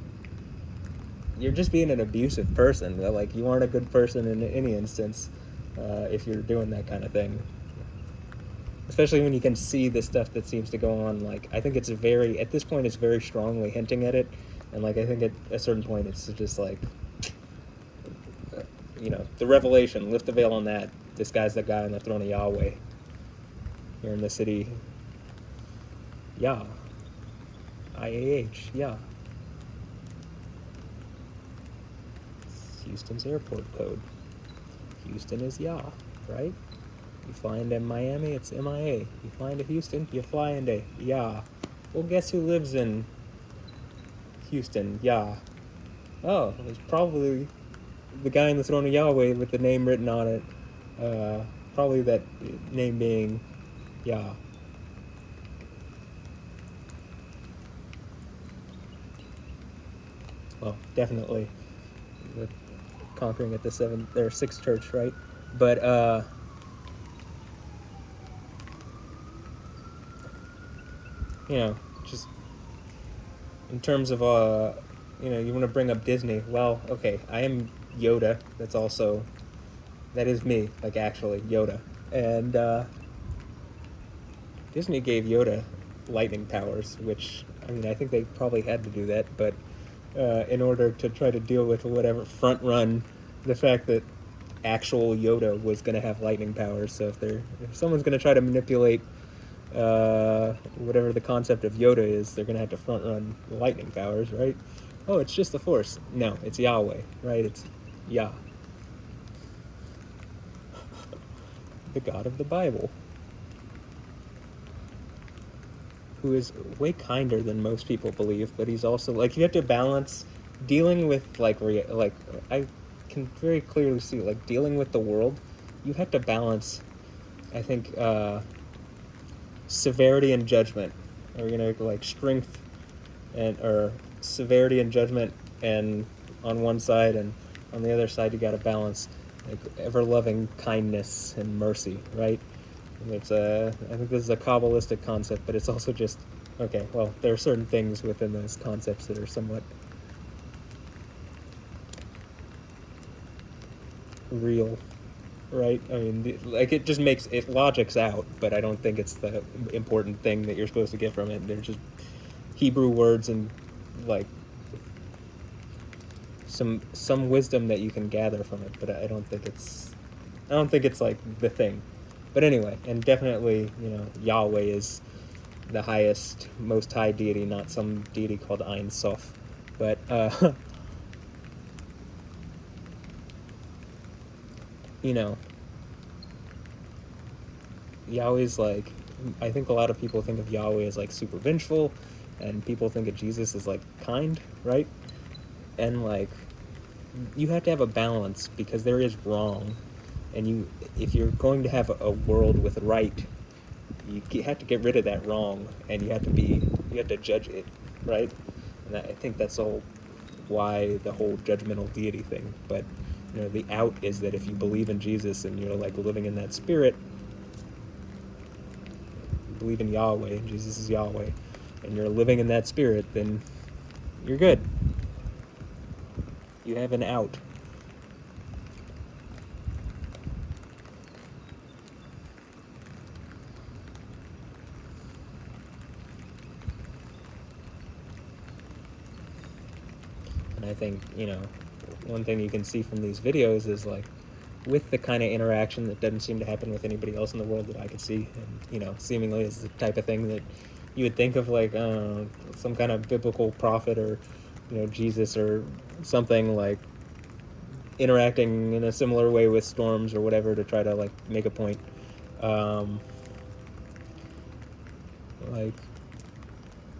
you're just being an abusive person. Like, you aren't a good person in any instance if you're doing that kind of thing. Especially when you can see the stuff that seems to go on. Like, I think at this point, it's very strongly hinting at it, and, like, I think at a certain point, it's just like, the revelation, lift the veil on that. This guy's the guy on the throne of Yahweh here in the city. Yah. IAH, Yah. It's Houston's airport code. Houston is Yah, right? You fly into Miami, it's MIA. You fly into Houston, you fly into Yah. Well, guess who lives in Houston? Yah. Oh, it's probably the guy in the throne of Yahweh with the name written on it. Probably that name being Yah. well, definitely the conquering at the sixth church, right? But just in terms of you want to bring up Disney. Well, okay, I am Yoda. That is me, like actually Yoda, and Disney gave Yoda lightning powers, which I think they probably had to do that, but in order to try to deal with whatever front run the fact that actual Yoda was going to have lightning powers. So if someone's going to try to manipulate whatever the concept of Yoda is, they're going to have to front run lightning powers, right? Oh, it's just the Force. No, it's Yahweh, right? It's Yah, the God of the Bible, who is way kinder than most people believe, but he's also like, you have to balance dealing with like I can very clearly see, like, dealing with the world, you have to balance, I think, severity and judgment, or like strength or severity and judgment, and on one side, and on the other side you got to balance like ever loving kindness and mercy, right? And I think this is a Kabbalistic concept, but it's also just okay. Well, there are certain things within those concepts that are somewhat real, right? It just makes it logics out, but I don't think it's the important thing that you're supposed to get from it. They're just Hebrew words and like some wisdom that you can gather from it, but I don't think it's like the thing. But anyway, and definitely, Yahweh is the highest, most high deity, not some deity called Ein Sof. But Yahweh's like, I think a lot of people think of Yahweh as like super vengeful, and people think of Jesus as like kind, right? And like, you have to have a balance, because there is wrong, and if you're going to have a world with right, you have to get rid of that wrong, and you have to judge it, right? And I think that's all why the whole judgmental deity thing. But the out is that if you believe in Jesus and you're like living in that spirit, you believe in Yahweh, and Jesus is Yahweh, and you're living in that spirit, then you're good. You have an out. And I think, one thing you can see from these videos is like, with the kind of interaction that doesn't seem to happen with anybody else in the world that I could see, and seemingly is the type of thing that you would think of like some kind of biblical prophet, or Jesus or something, like interacting in a similar way with storms or whatever to try to like make a point. Like,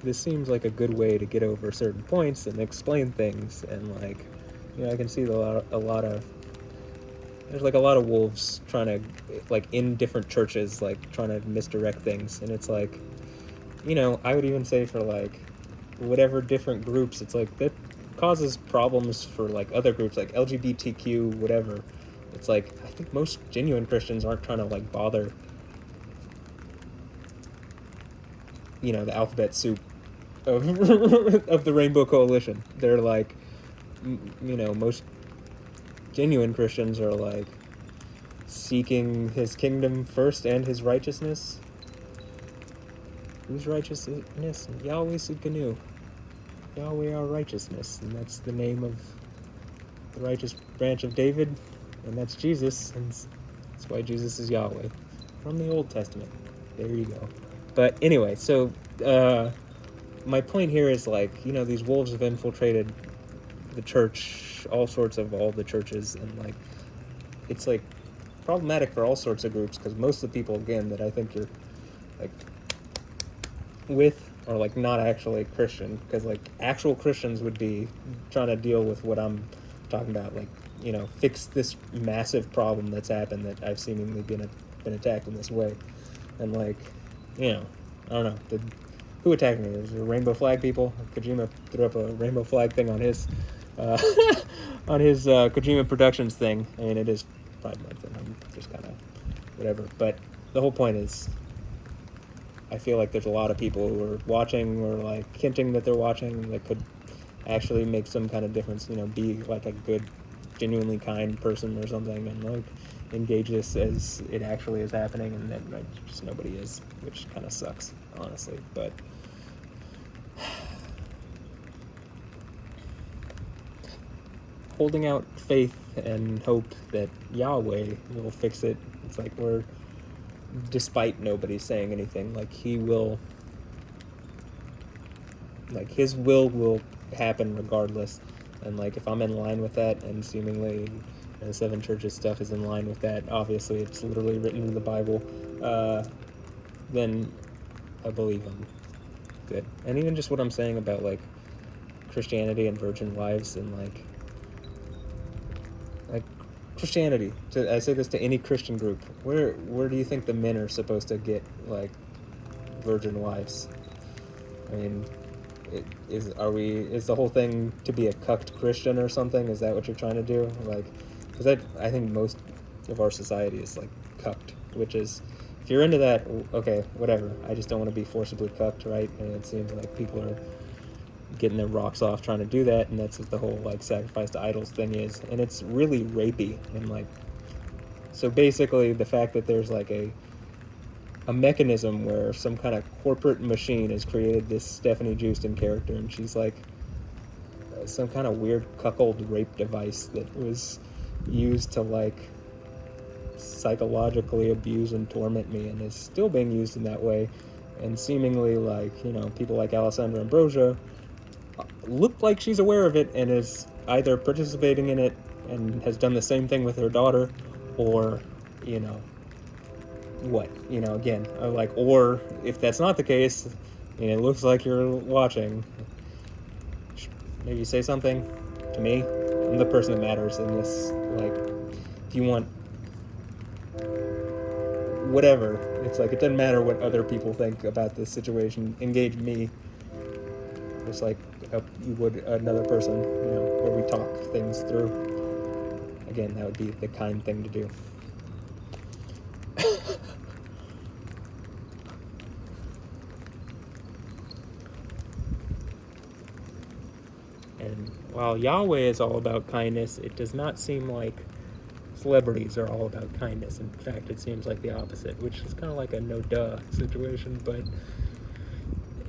this seems like a good way to get over certain points and explain things, and like, I can see there's like a lot of wolves trying to, like, in different churches, like trying to misdirect things, and it's like, I would even say for like whatever different groups, it's like that causes problems for like other groups, like LGBTQ, whatever. It's like, I think most genuine Christians aren't trying to like bother the alphabet soup of of the Rainbow Coalition. They're like, most genuine Christians are like seeking his kingdom first and his righteousness. Whose righteousness? Yahweh Sidkenu. Yahweh our righteousness. And that's the name of the righteous branch of David, and that's Jesus, and that's why Jesus is Yahweh. From the Old Testament. There you go. But anyway, so my point here is like, these wolves have infiltrated the church, all the churches, and like, it's like problematic for all sorts of groups, because most of the people, again, that I think you're like with are like not actually Christian, because like actual Christians would be trying to deal with what I'm talking about, like, fix this massive problem that's happened, that I've seemingly been attacked in this way, and like, I don't know, who attacked me? It was the rainbow flag people. Kojima threw up a rainbow flag thing on his Kojima Productions thing. I mean, it is Pride Month, and I'm just kind of whatever. But the whole point is, I feel like there's a lot of people who are watching or like hinting that they're watching that could actually make some kind of difference. You know, be like a good, genuinely kind person or something, and like engage this as it actually is happening, and then like, just nobody is, which kind of sucks, honestly. But holding out faith and hope that Yahweh will fix it. It's like we're, despite nobody saying anything, like he will, like his will happen regardless. And like if I'm in line with that, and seemingly the Seven Churches stuff is in line with that, obviously it's literally written in the Bible, then I believe I'm good. And even just what I'm saying about like Christianity and virgin wives, and like Christianity, I say this to any Christian group, where do you think the men are supposed to get like virgin wives? I mean, is the whole thing to be a cucked Christian or something? Is that what you're trying to do? Like, because I think most of our society is like cucked, which is, if you're into that, okay, whatever. I just don't want to be forcibly cucked, right? And it seems like people are getting their rocks off trying to do that, and that's what the whole like sacrifice to idols thing is, and it's really rapey. And like, so basically the fact that there's like a mechanism where some kind of corporate machine has created this Stefanie Joosten character, and she's like some kind of weird cuckold rape device that was used to like psychologically abuse and torment me, and is still being used in that way. And seemingly, like, you know, people like Alessandra Ambrosio look like she's aware of it and is either participating in it and has done the same thing with her daughter, or, you know, what, you know, again, like, or if that's not the case, and it looks like you're watching, maybe say something to me. I'm the person that matters in this. Like, if you want whatever, it's like, it doesn't matter what other people think about this situation. Engage me just like you would another person, you know, where we talk things through. Again, that would be the kind thing to do. And while Yahweh is all about kindness, it does not seem like celebrities are all about kindness. In fact, it seems like the opposite, which is kind of like a no-duh situation. But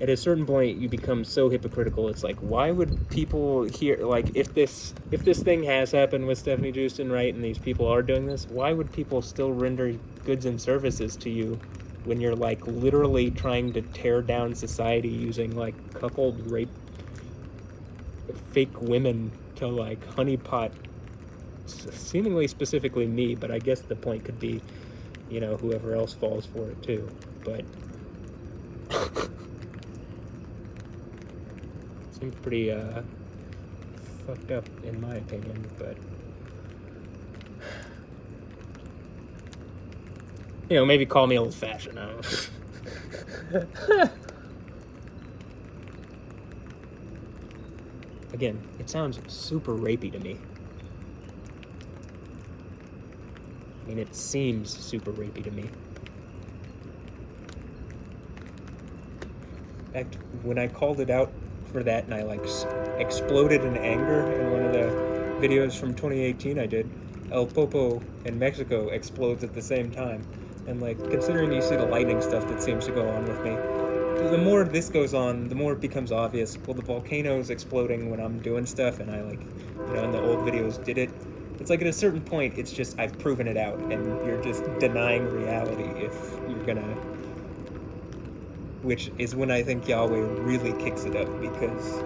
at a certain point, you become so hypocritical. It's like, why would people hear, like, if this thing has happened with Stefanie Joosten, right, and these people are doing this, why would people still render goods and services to you when you're, like, literally trying to tear down society using, like, cuckold rape fake women to, like, honeypot seemingly specifically me, but I guess the point could be, you know, whoever else falls for it too. But seems pretty fucked up in my opinion. But you know, maybe call me old-fashioned. I don't know. Again, it sounds super rapey to me. I mean, it seems super rapey to me. In fact, when I called it out for that and I like exploded in anger in one of the videos from 2018 I did, El Popo in Mexico explodes at the same time. And like, considering you see the lightning stuff that seems to go on with me, the more this goes on, the more it becomes obvious. Well, the volcano's exploding when I'm doing stuff, and I, like, you know, in the old videos did it. It's like at a certain point, it's just, I've proven it out, and you're just denying reality if you're gonna... Which is when I think Yahweh really kicks it up, because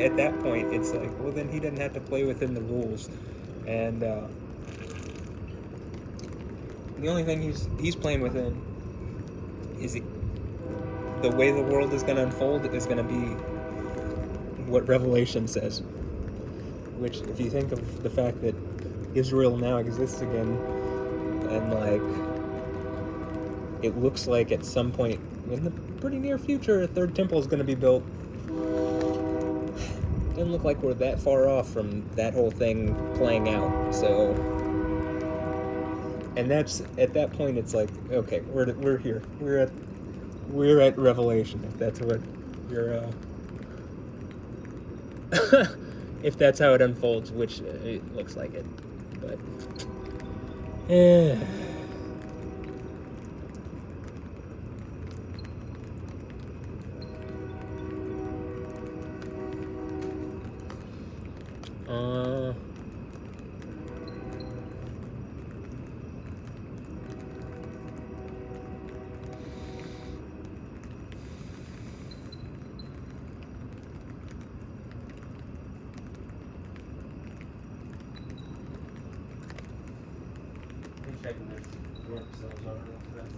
at that point, it's like, well, then he doesn't have to play within the rules. And the only thing he's playing within is the way the world is going to unfold is going to be what Revelation says. Which, if you think of the fact that Israel now exists again, and like, it looks like at some point in the pretty near future, a third temple is going to be built. Doesn't look like we're that far off from that whole thing playing out. So, and that's at that point, it's like, okay, we're here. We're at Revelation. If that's what you're. If that's how it unfolds, which it looks like it, but. Checking this work cells out real fast.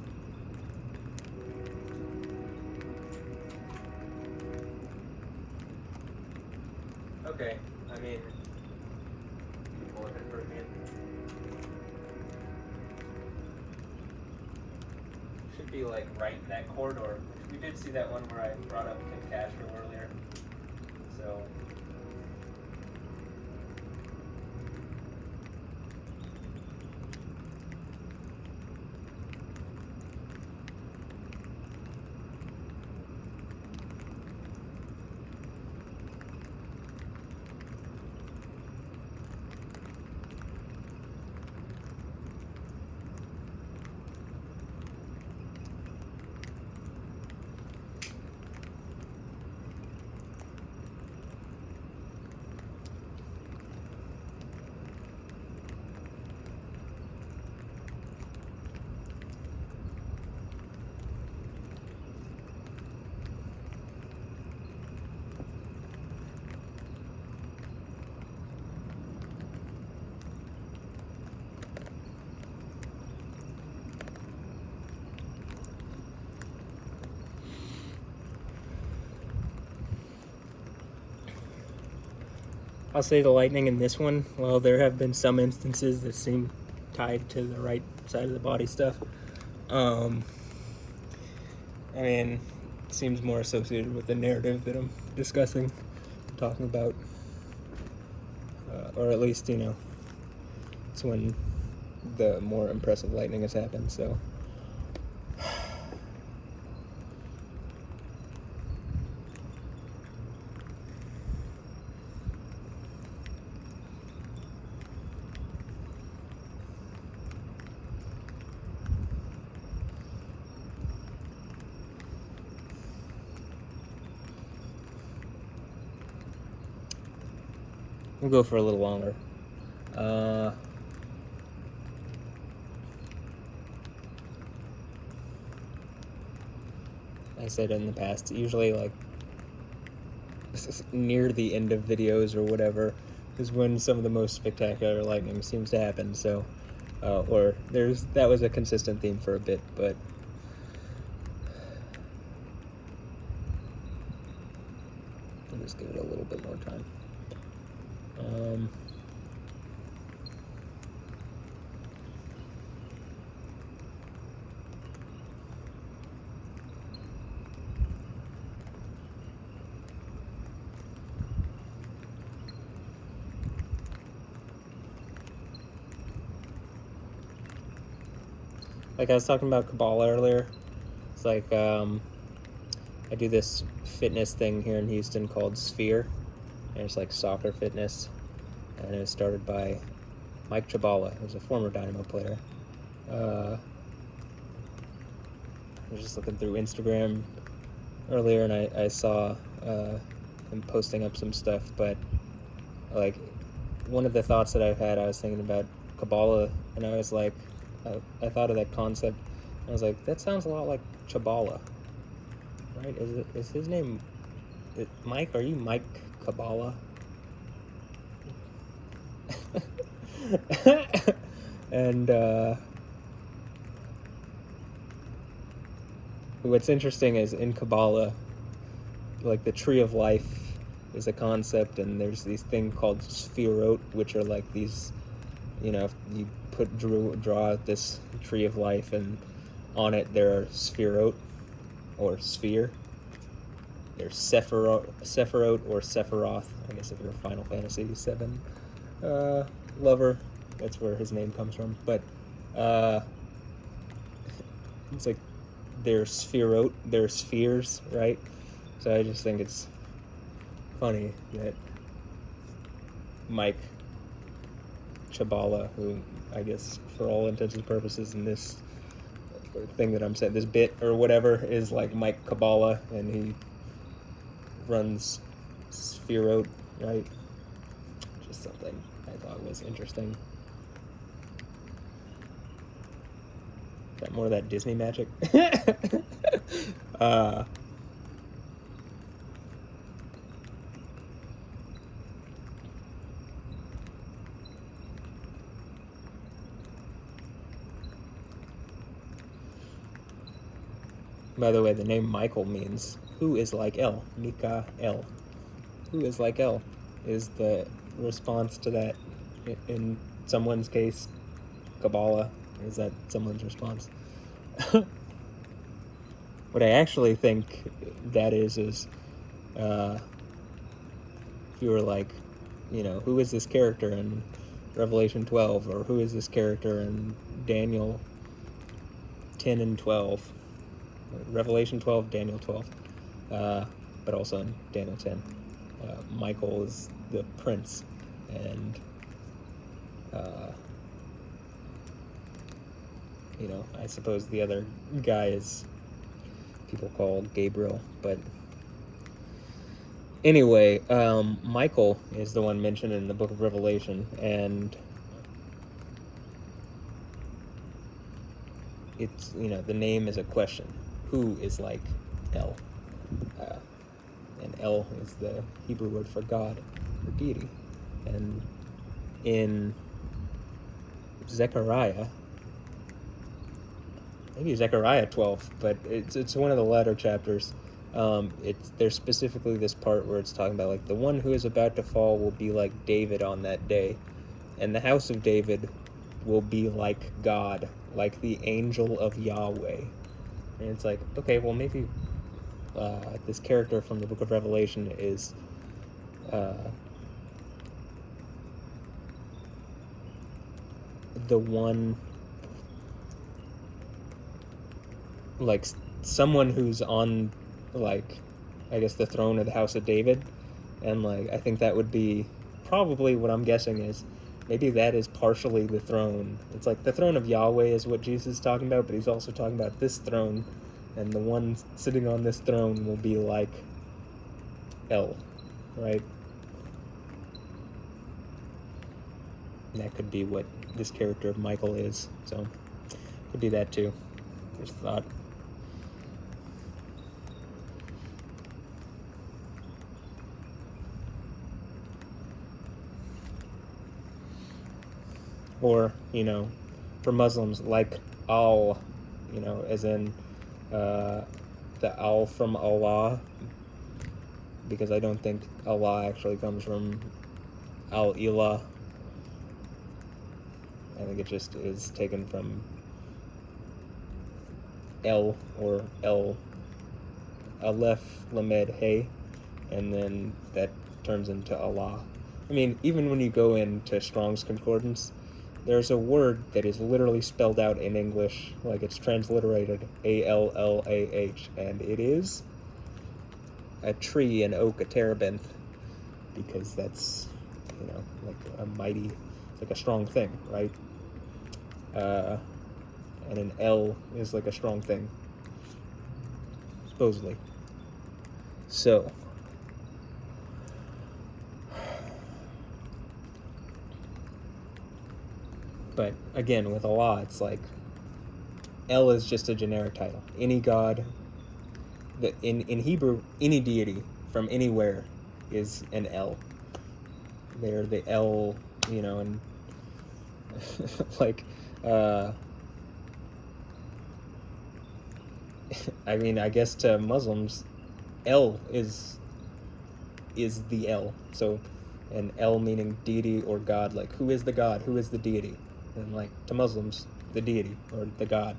Okay, I mean, pull it in for me. Should be like right in that corridor. We did see that one where I brought up Tim Castro earlier. So. I'll say the lightning in this one, well, there have been some instances that seem tied to the right side of the body stuff. I mean, it seems more associated with the narrative that I'm discussing, talking about. Or at least, it's when the more impressive lightning has happened, so. We'll go for a little longer. I said in the past, usually like near the end of videos or whatever is when some of the most spectacular lightning seems to happen. So, or that was a consistent theme for a bit, but I'll just give it a little bit more time. Like I was talking about Kabbalah earlier, it's like I do this fitness thing here in Houston called Sphere, and it's like soccer fitness, and it was started by Mike Chabala, who's a former Dynamo player. I was just looking through Instagram earlier, and I saw him posting up some stuff, but like one of the thoughts that I've had, I was thinking about Kabbalah, and I was like, I thought of that concept. I was like, that sounds a lot like Chabala, right? Is his name Mike? Are you Mike Kabbalah? And what's interesting is in Kabbalah, like the tree of life is a concept, and there's these thing called sphirot, which are like these, you draw out this tree of life, and on it there are sphirot, or sphere. There's Sephiroth or Sephiroth. I guess if you're a Final Fantasy VII lover, that's where his name comes from. But it's like they're spheres, right? So I just think it's funny that Mike Chabala, who I guess for all intents and purposes in this thing that I'm saying, this bit or whatever, is like Mike Kabbalah, and he runs Spherote, right? Just something I thought was interesting. Is that more of that Disney magic? By the way, the name Michael means who is like El. Mika-El. Who is like El is the response to that. In someone's case, Kabbalah is that someone's response. What I actually think that is if you were like, who is this character in Revelation 12, or who is this character in Daniel 10 and 12? Revelation 12, Daniel 12, but also in Daniel 10. Michael is the prince, and I suppose the other guy is people call Gabriel, but anyway, Michael is the one mentioned in the book of Revelation, and it's, the name is a question. Who is like El? And El is the Hebrew word for God, or deity. And in Zechariah, maybe Zechariah 12, but it's one of the latter chapters. There's specifically this part where it's talking about, like, the one who is about to fall will be like David on that day, and the house of David will be like God, like the angel of Yahweh. And it's like, okay, well, maybe this character from the book of Revelation is the one, like, someone who's on, like, I guess the throne of the house of David. And, like, I think that would be probably what I'm guessing is maybe that is partially the throne. It's like the throne of Yahweh is what Jesus is talking about, but he's also talking about this throne, and the one sitting on this throne will be like El, right? And that could be what this character of Michael is, so could be that too. Just thought. Or, for Muslims, like Al, as in the Al from Allah, because I don't think Allah actually comes from Al-Ilah. I think it just is taken from El, or El, Aleph, Lamed, Hey, and then that turns into Allah. I mean, even when you go into Strong's Concordance, there's a word that is literally spelled out in English, like it's transliterated, A-L-L-A-H, and it is a tree, an oak, a terebinth, because that's, like a mighty, it's like a strong thing, right? And an L is like a strong thing, supposedly. So, but again, with Allah, it's like El is just a generic title. Any god, in Hebrew, any deity from anywhere is an El. They're the El, and like, I mean, I guess to Muslims, El is the El. So, and El meaning deity or God, like, who is the God? Who is the deity? And, like, to Muslims, the deity or the God.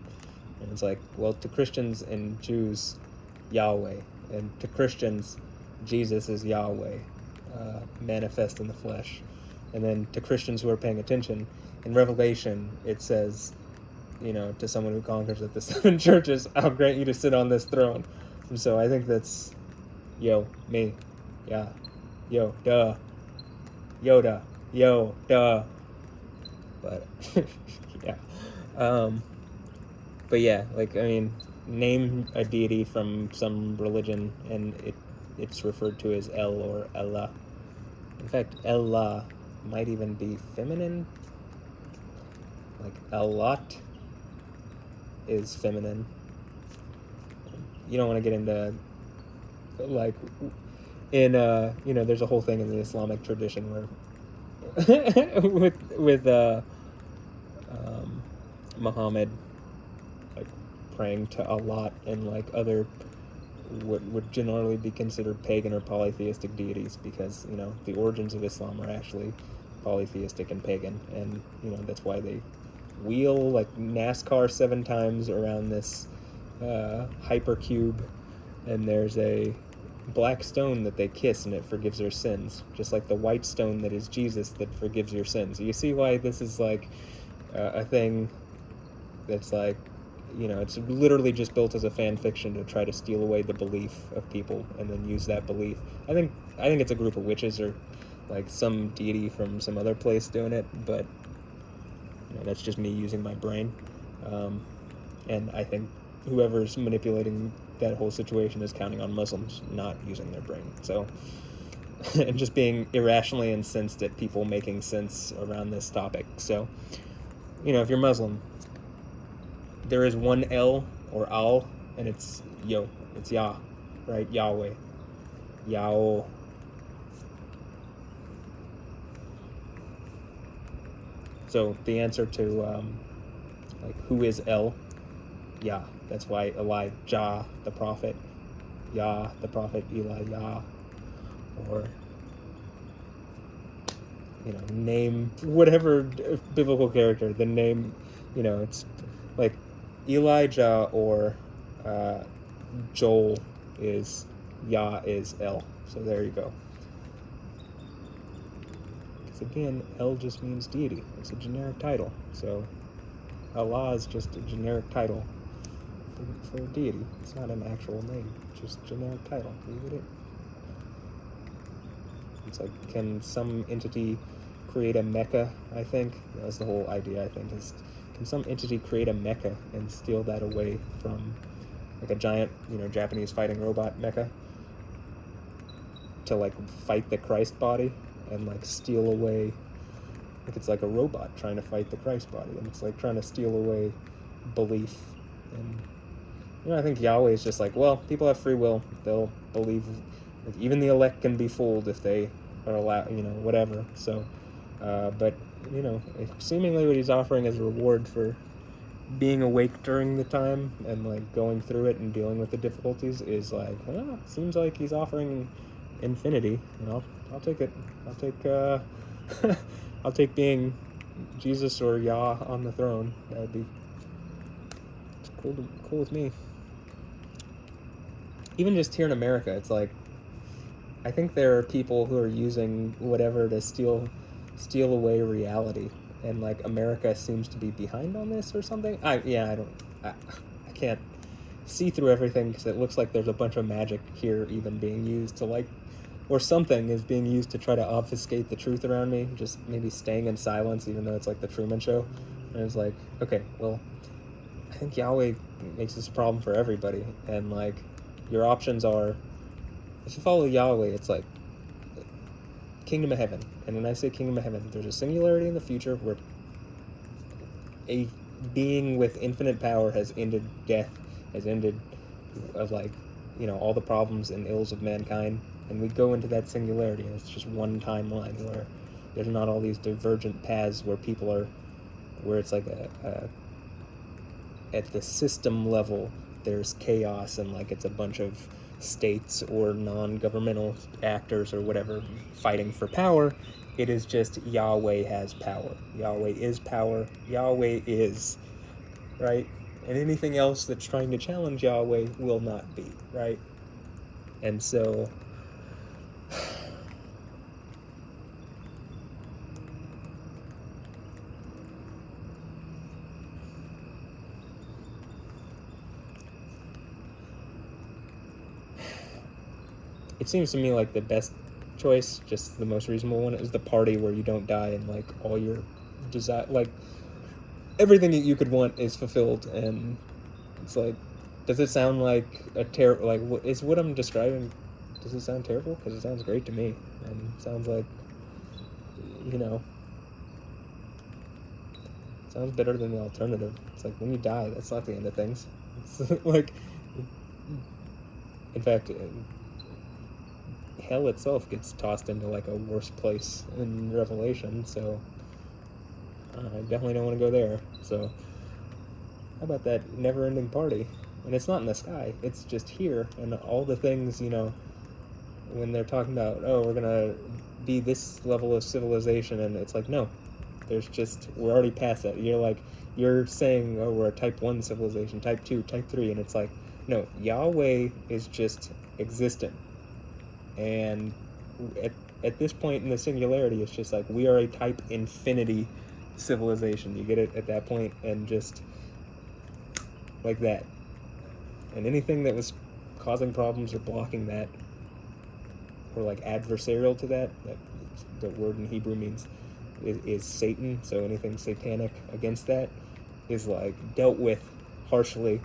And it's like, well, to Christians and Jews, Yahweh. And to Christians, Jesus is Yahweh, manifest in the flesh. And then to Christians who are paying attention, in Revelation, it says, to someone who conquers at the 7 churches, I'll grant you to sit on this throne. And so I think that's, me, yeah, duh, Yoda, duh. But, yeah. But yeah, name a deity from some religion, and it's referred to as El or Allah. In fact, Allah might even be feminine. Like Allat is feminine. You don't want to get into there's a whole thing in the Islamic tradition where with Muhammad praying to Allah and other what would generally be considered pagan or polytheistic deities, because the origins of Islam are actually polytheistic and pagan, and that's why they wheel NASCAR 7 times around this hypercube, and there's a black stone that they kiss and it forgives their sins, just like the white stone that is Jesus that forgives your sins. You see why this is a thing that's it's literally just built as a fan fiction to try to steal away the belief of people and then use that belief. I think it's a group of witches or some deity from some other place doing it, but that's just me using my brain. And I think whoever's manipulating that whole situation is counting on Muslims not using their brain. So, and just being irrationally incensed at people making sense around this topic. So, if you're Muslim, there is one L or Al, and it's it's Yah, right? Yahweh. Yao. So the answer to who is El? Yah. That's why Elijah the prophet, Yah the prophet, Elijah, or name whatever biblical character. The name, it's like Elijah or Joel is Yah is El. So there you go. Because again, El just means deity. It's a generic title. So Allah is just a generic title for a deity. It's not an actual name. It's just a generic title. You get it? It's can some entity create a Mecca, I think? That's the whole idea, I think, is can some entity create a Mecca and steal that away from a giant, Japanese fighting robot mecha to fight the Christ body and steal away, it's a robot trying to fight the Christ body, and it's trying to steal away belief. And I think Yahweh is just well, people have free will, they'll believe, even the elect can be fooled if they are allowed, whatever. So but seemingly what he's offering as a reward for being awake during the time and going through it and dealing with the difficulties is seems like he's offering infinity, and I'll take it. I'll take I'll take being Jesus or Yah on the throne. That would be cool with me. Even just here in America, it's I think there are people who are using whatever to steal away reality, and America seems to be behind on this or something. I can't see through everything because it looks like there's a bunch of magic here even being used to or something is being used to try to obfuscate the truth around me, just maybe staying in silence even though it's the Truman Show. And it's okay, well, I think Yahweh makes this a problem for everybody, and your options are, if you follow Yahweh, it's kingdom of heaven. And when I say kingdom of heaven, there's a singularity in the future where a being with infinite power has ended death, has ended all the problems and ills of mankind, and we go into that singularity, and it's just one timeline where there's not all these divergent paths where people are, where it's at the system level there's chaos and it's a bunch of states or non-governmental actors or whatever fighting for power. It is just Yahweh has power. Yahweh is power. Yahweh is, right? and anything else that's trying to challenge Yahweh will not be, right? And so it seems to me like the best choice, just the most reasonable one, is the party where you don't die and like all your desire, like everything that you could want is fulfilled. And it's like, does it sound like a like is what I'm describing, does it sound terrible? Because it sounds great to me, and it sounds like, you know, it sounds better than the alternative. It's like when you die, that's not the end of things. It's like, in fact, hell itself gets tossed into like a worse place in Revelation, so I definitely don't want to go there. So how about that never-ending party? And it's not in the sky, it's just here. And all the things, you know, when they're talking about, oh, we're gonna be this level of civilization, and it's like, no, there's just, we're already past that. You're saying, oh, we're a type 1 civilization, type 2, type 3, and it's like, no, Yahweh is just existent. And at this point in the singularity, it's just like, we are a type infinity civilization. You get it at that point, and just like that. And anything that was causing problems or blocking that, or like adversarial to that the word in Hebrew means is Satan. So anything satanic against that is like dealt with harshly.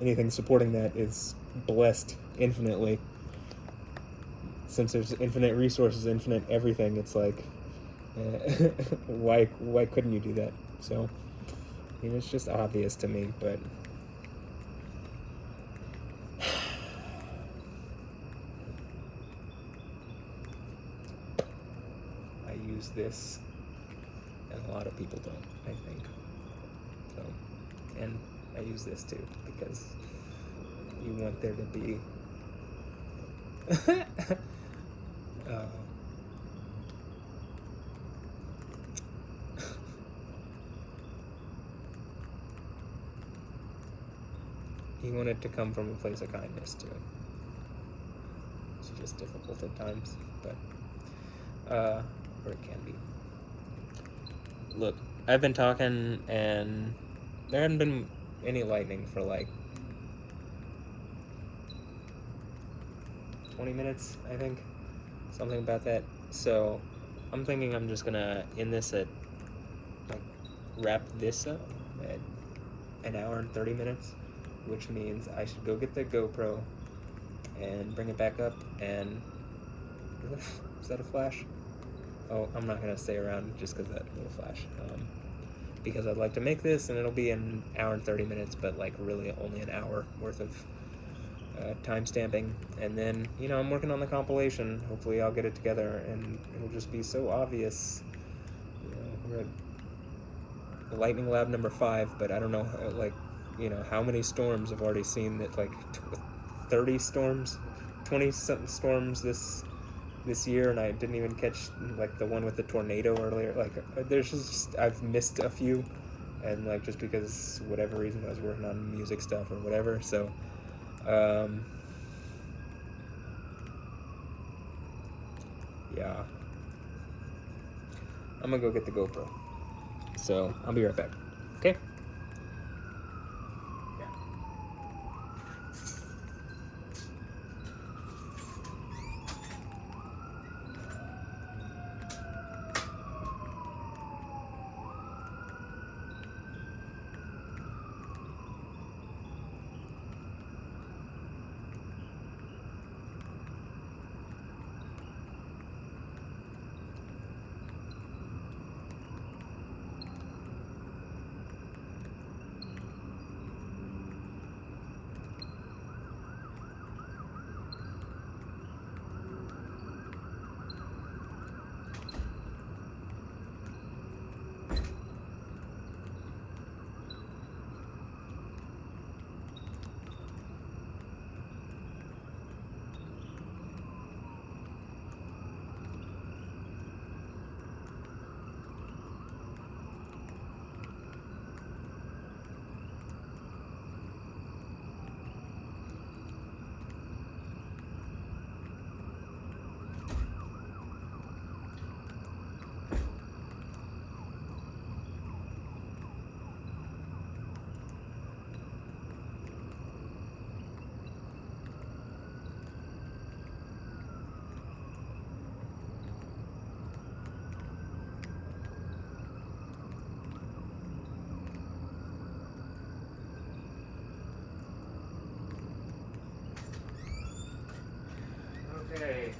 Anything supporting that is blessed infinitely. Since there's infinite resources, infinite everything, it's like, why couldn't you do that? So, I mean, it's just obvious to me, but I use this, and a lot of people don't, I think. So, and I use this too, because you want there to be you want it to come from a place of kindness too. It's just difficult at times, but or it can be. Look, I've been talking, and there hadn't been any lightning for like 20 minutes, I think. Something about that. So I'm thinking I'm just gonna end this at, like, wrap this up at an hour and 30 minutes, which means I should go get the GoPro and bring it back up. And is that a flash? Oh, I'm not gonna stay around just because that little flash, because I'd like to make this, and it'll be an hour and 30 minutes, but like really only an hour worth of time stamping. And then, you know, I'm working on the compilation. Hopefully I'll get it together, and it'll just be so obvious. You know, we're at Lightning Lab number 5, but I don't know, like, you know, how many storms I've already seen that, like, 30 storms, 20-something storms this year, and I didn't even catch, like, the one with the tornado earlier. Like, there's just, I've missed a few, and, like, just because, whatever reason, I was working on music stuff or whatever. So yeah, I'm gonna go get the GoPro, so I'll be right back. Okay. Okay.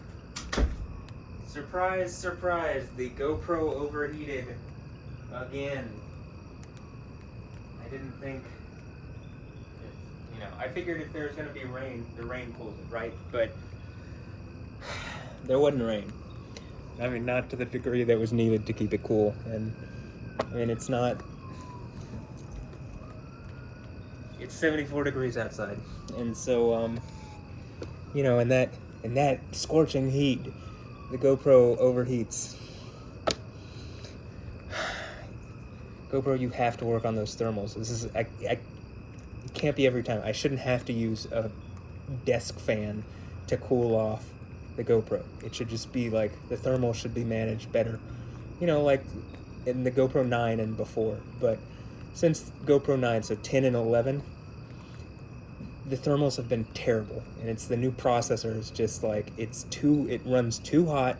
Surprise, surprise, the GoPro overheated again. I didn't think, I figured if there's going to be rain, the rain pulls it, right? But there wasn't rain. I mean, not to the degree that was needed to keep it cool. And, I mean, it's 74 degrees outside. And so, in that scorching heat, the GoPro overheats. GoPro, you have to work on those thermals. It can't be every time. I shouldn't have to use a desk fan to cool off the GoPro. It should just be like, the thermal should be managed better. Like in the GoPro 9 and before. But since GoPro 9, so 10 and 11, the thermals have been terrible. And it's the new processor is just like, it runs too hot.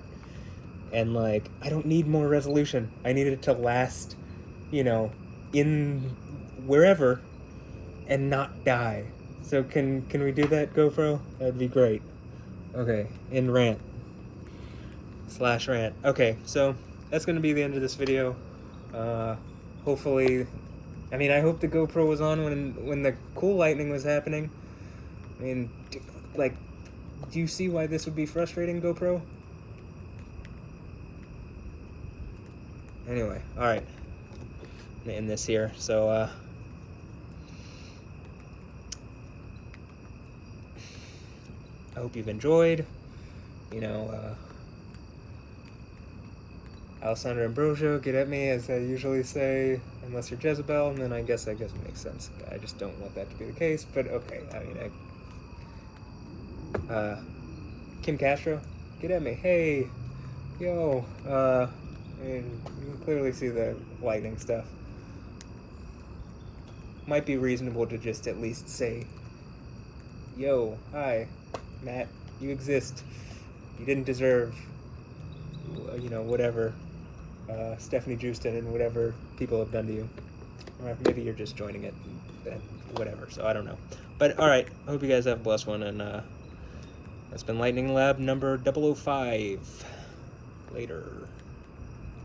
And like, I don't need more resolution. I need it to last, in wherever and not die. So can we do that, GoPro? That'd be great. Okay, in rant. /rant. Okay, so that's gonna be the end of this video. Hopefully, I hope the GoPro was on when the cool lightning was happening. I mean, like, do you see why this would be frustrating, GoPro? Anyway, alright. I'm gonna end this here. So, I hope you've enjoyed. Alessandra Ambrosio, get at me, as I usually say, unless you're Jezebel, and then I guess it makes sense. I just don't want that to be the case, but okay. Kim Castro, get at me. Hey, yo, you can clearly see the lightning stuff. Might be reasonable to just at least say, yo, hi, Matt, you exist. You didn't deserve, whatever, Stefanie Joosten and whatever people have done to you. Or maybe you're just joining it, and whatever, so I don't know. But, alright, I hope you guys have a blessed one, and that's been Lightning Lab number 005. Later.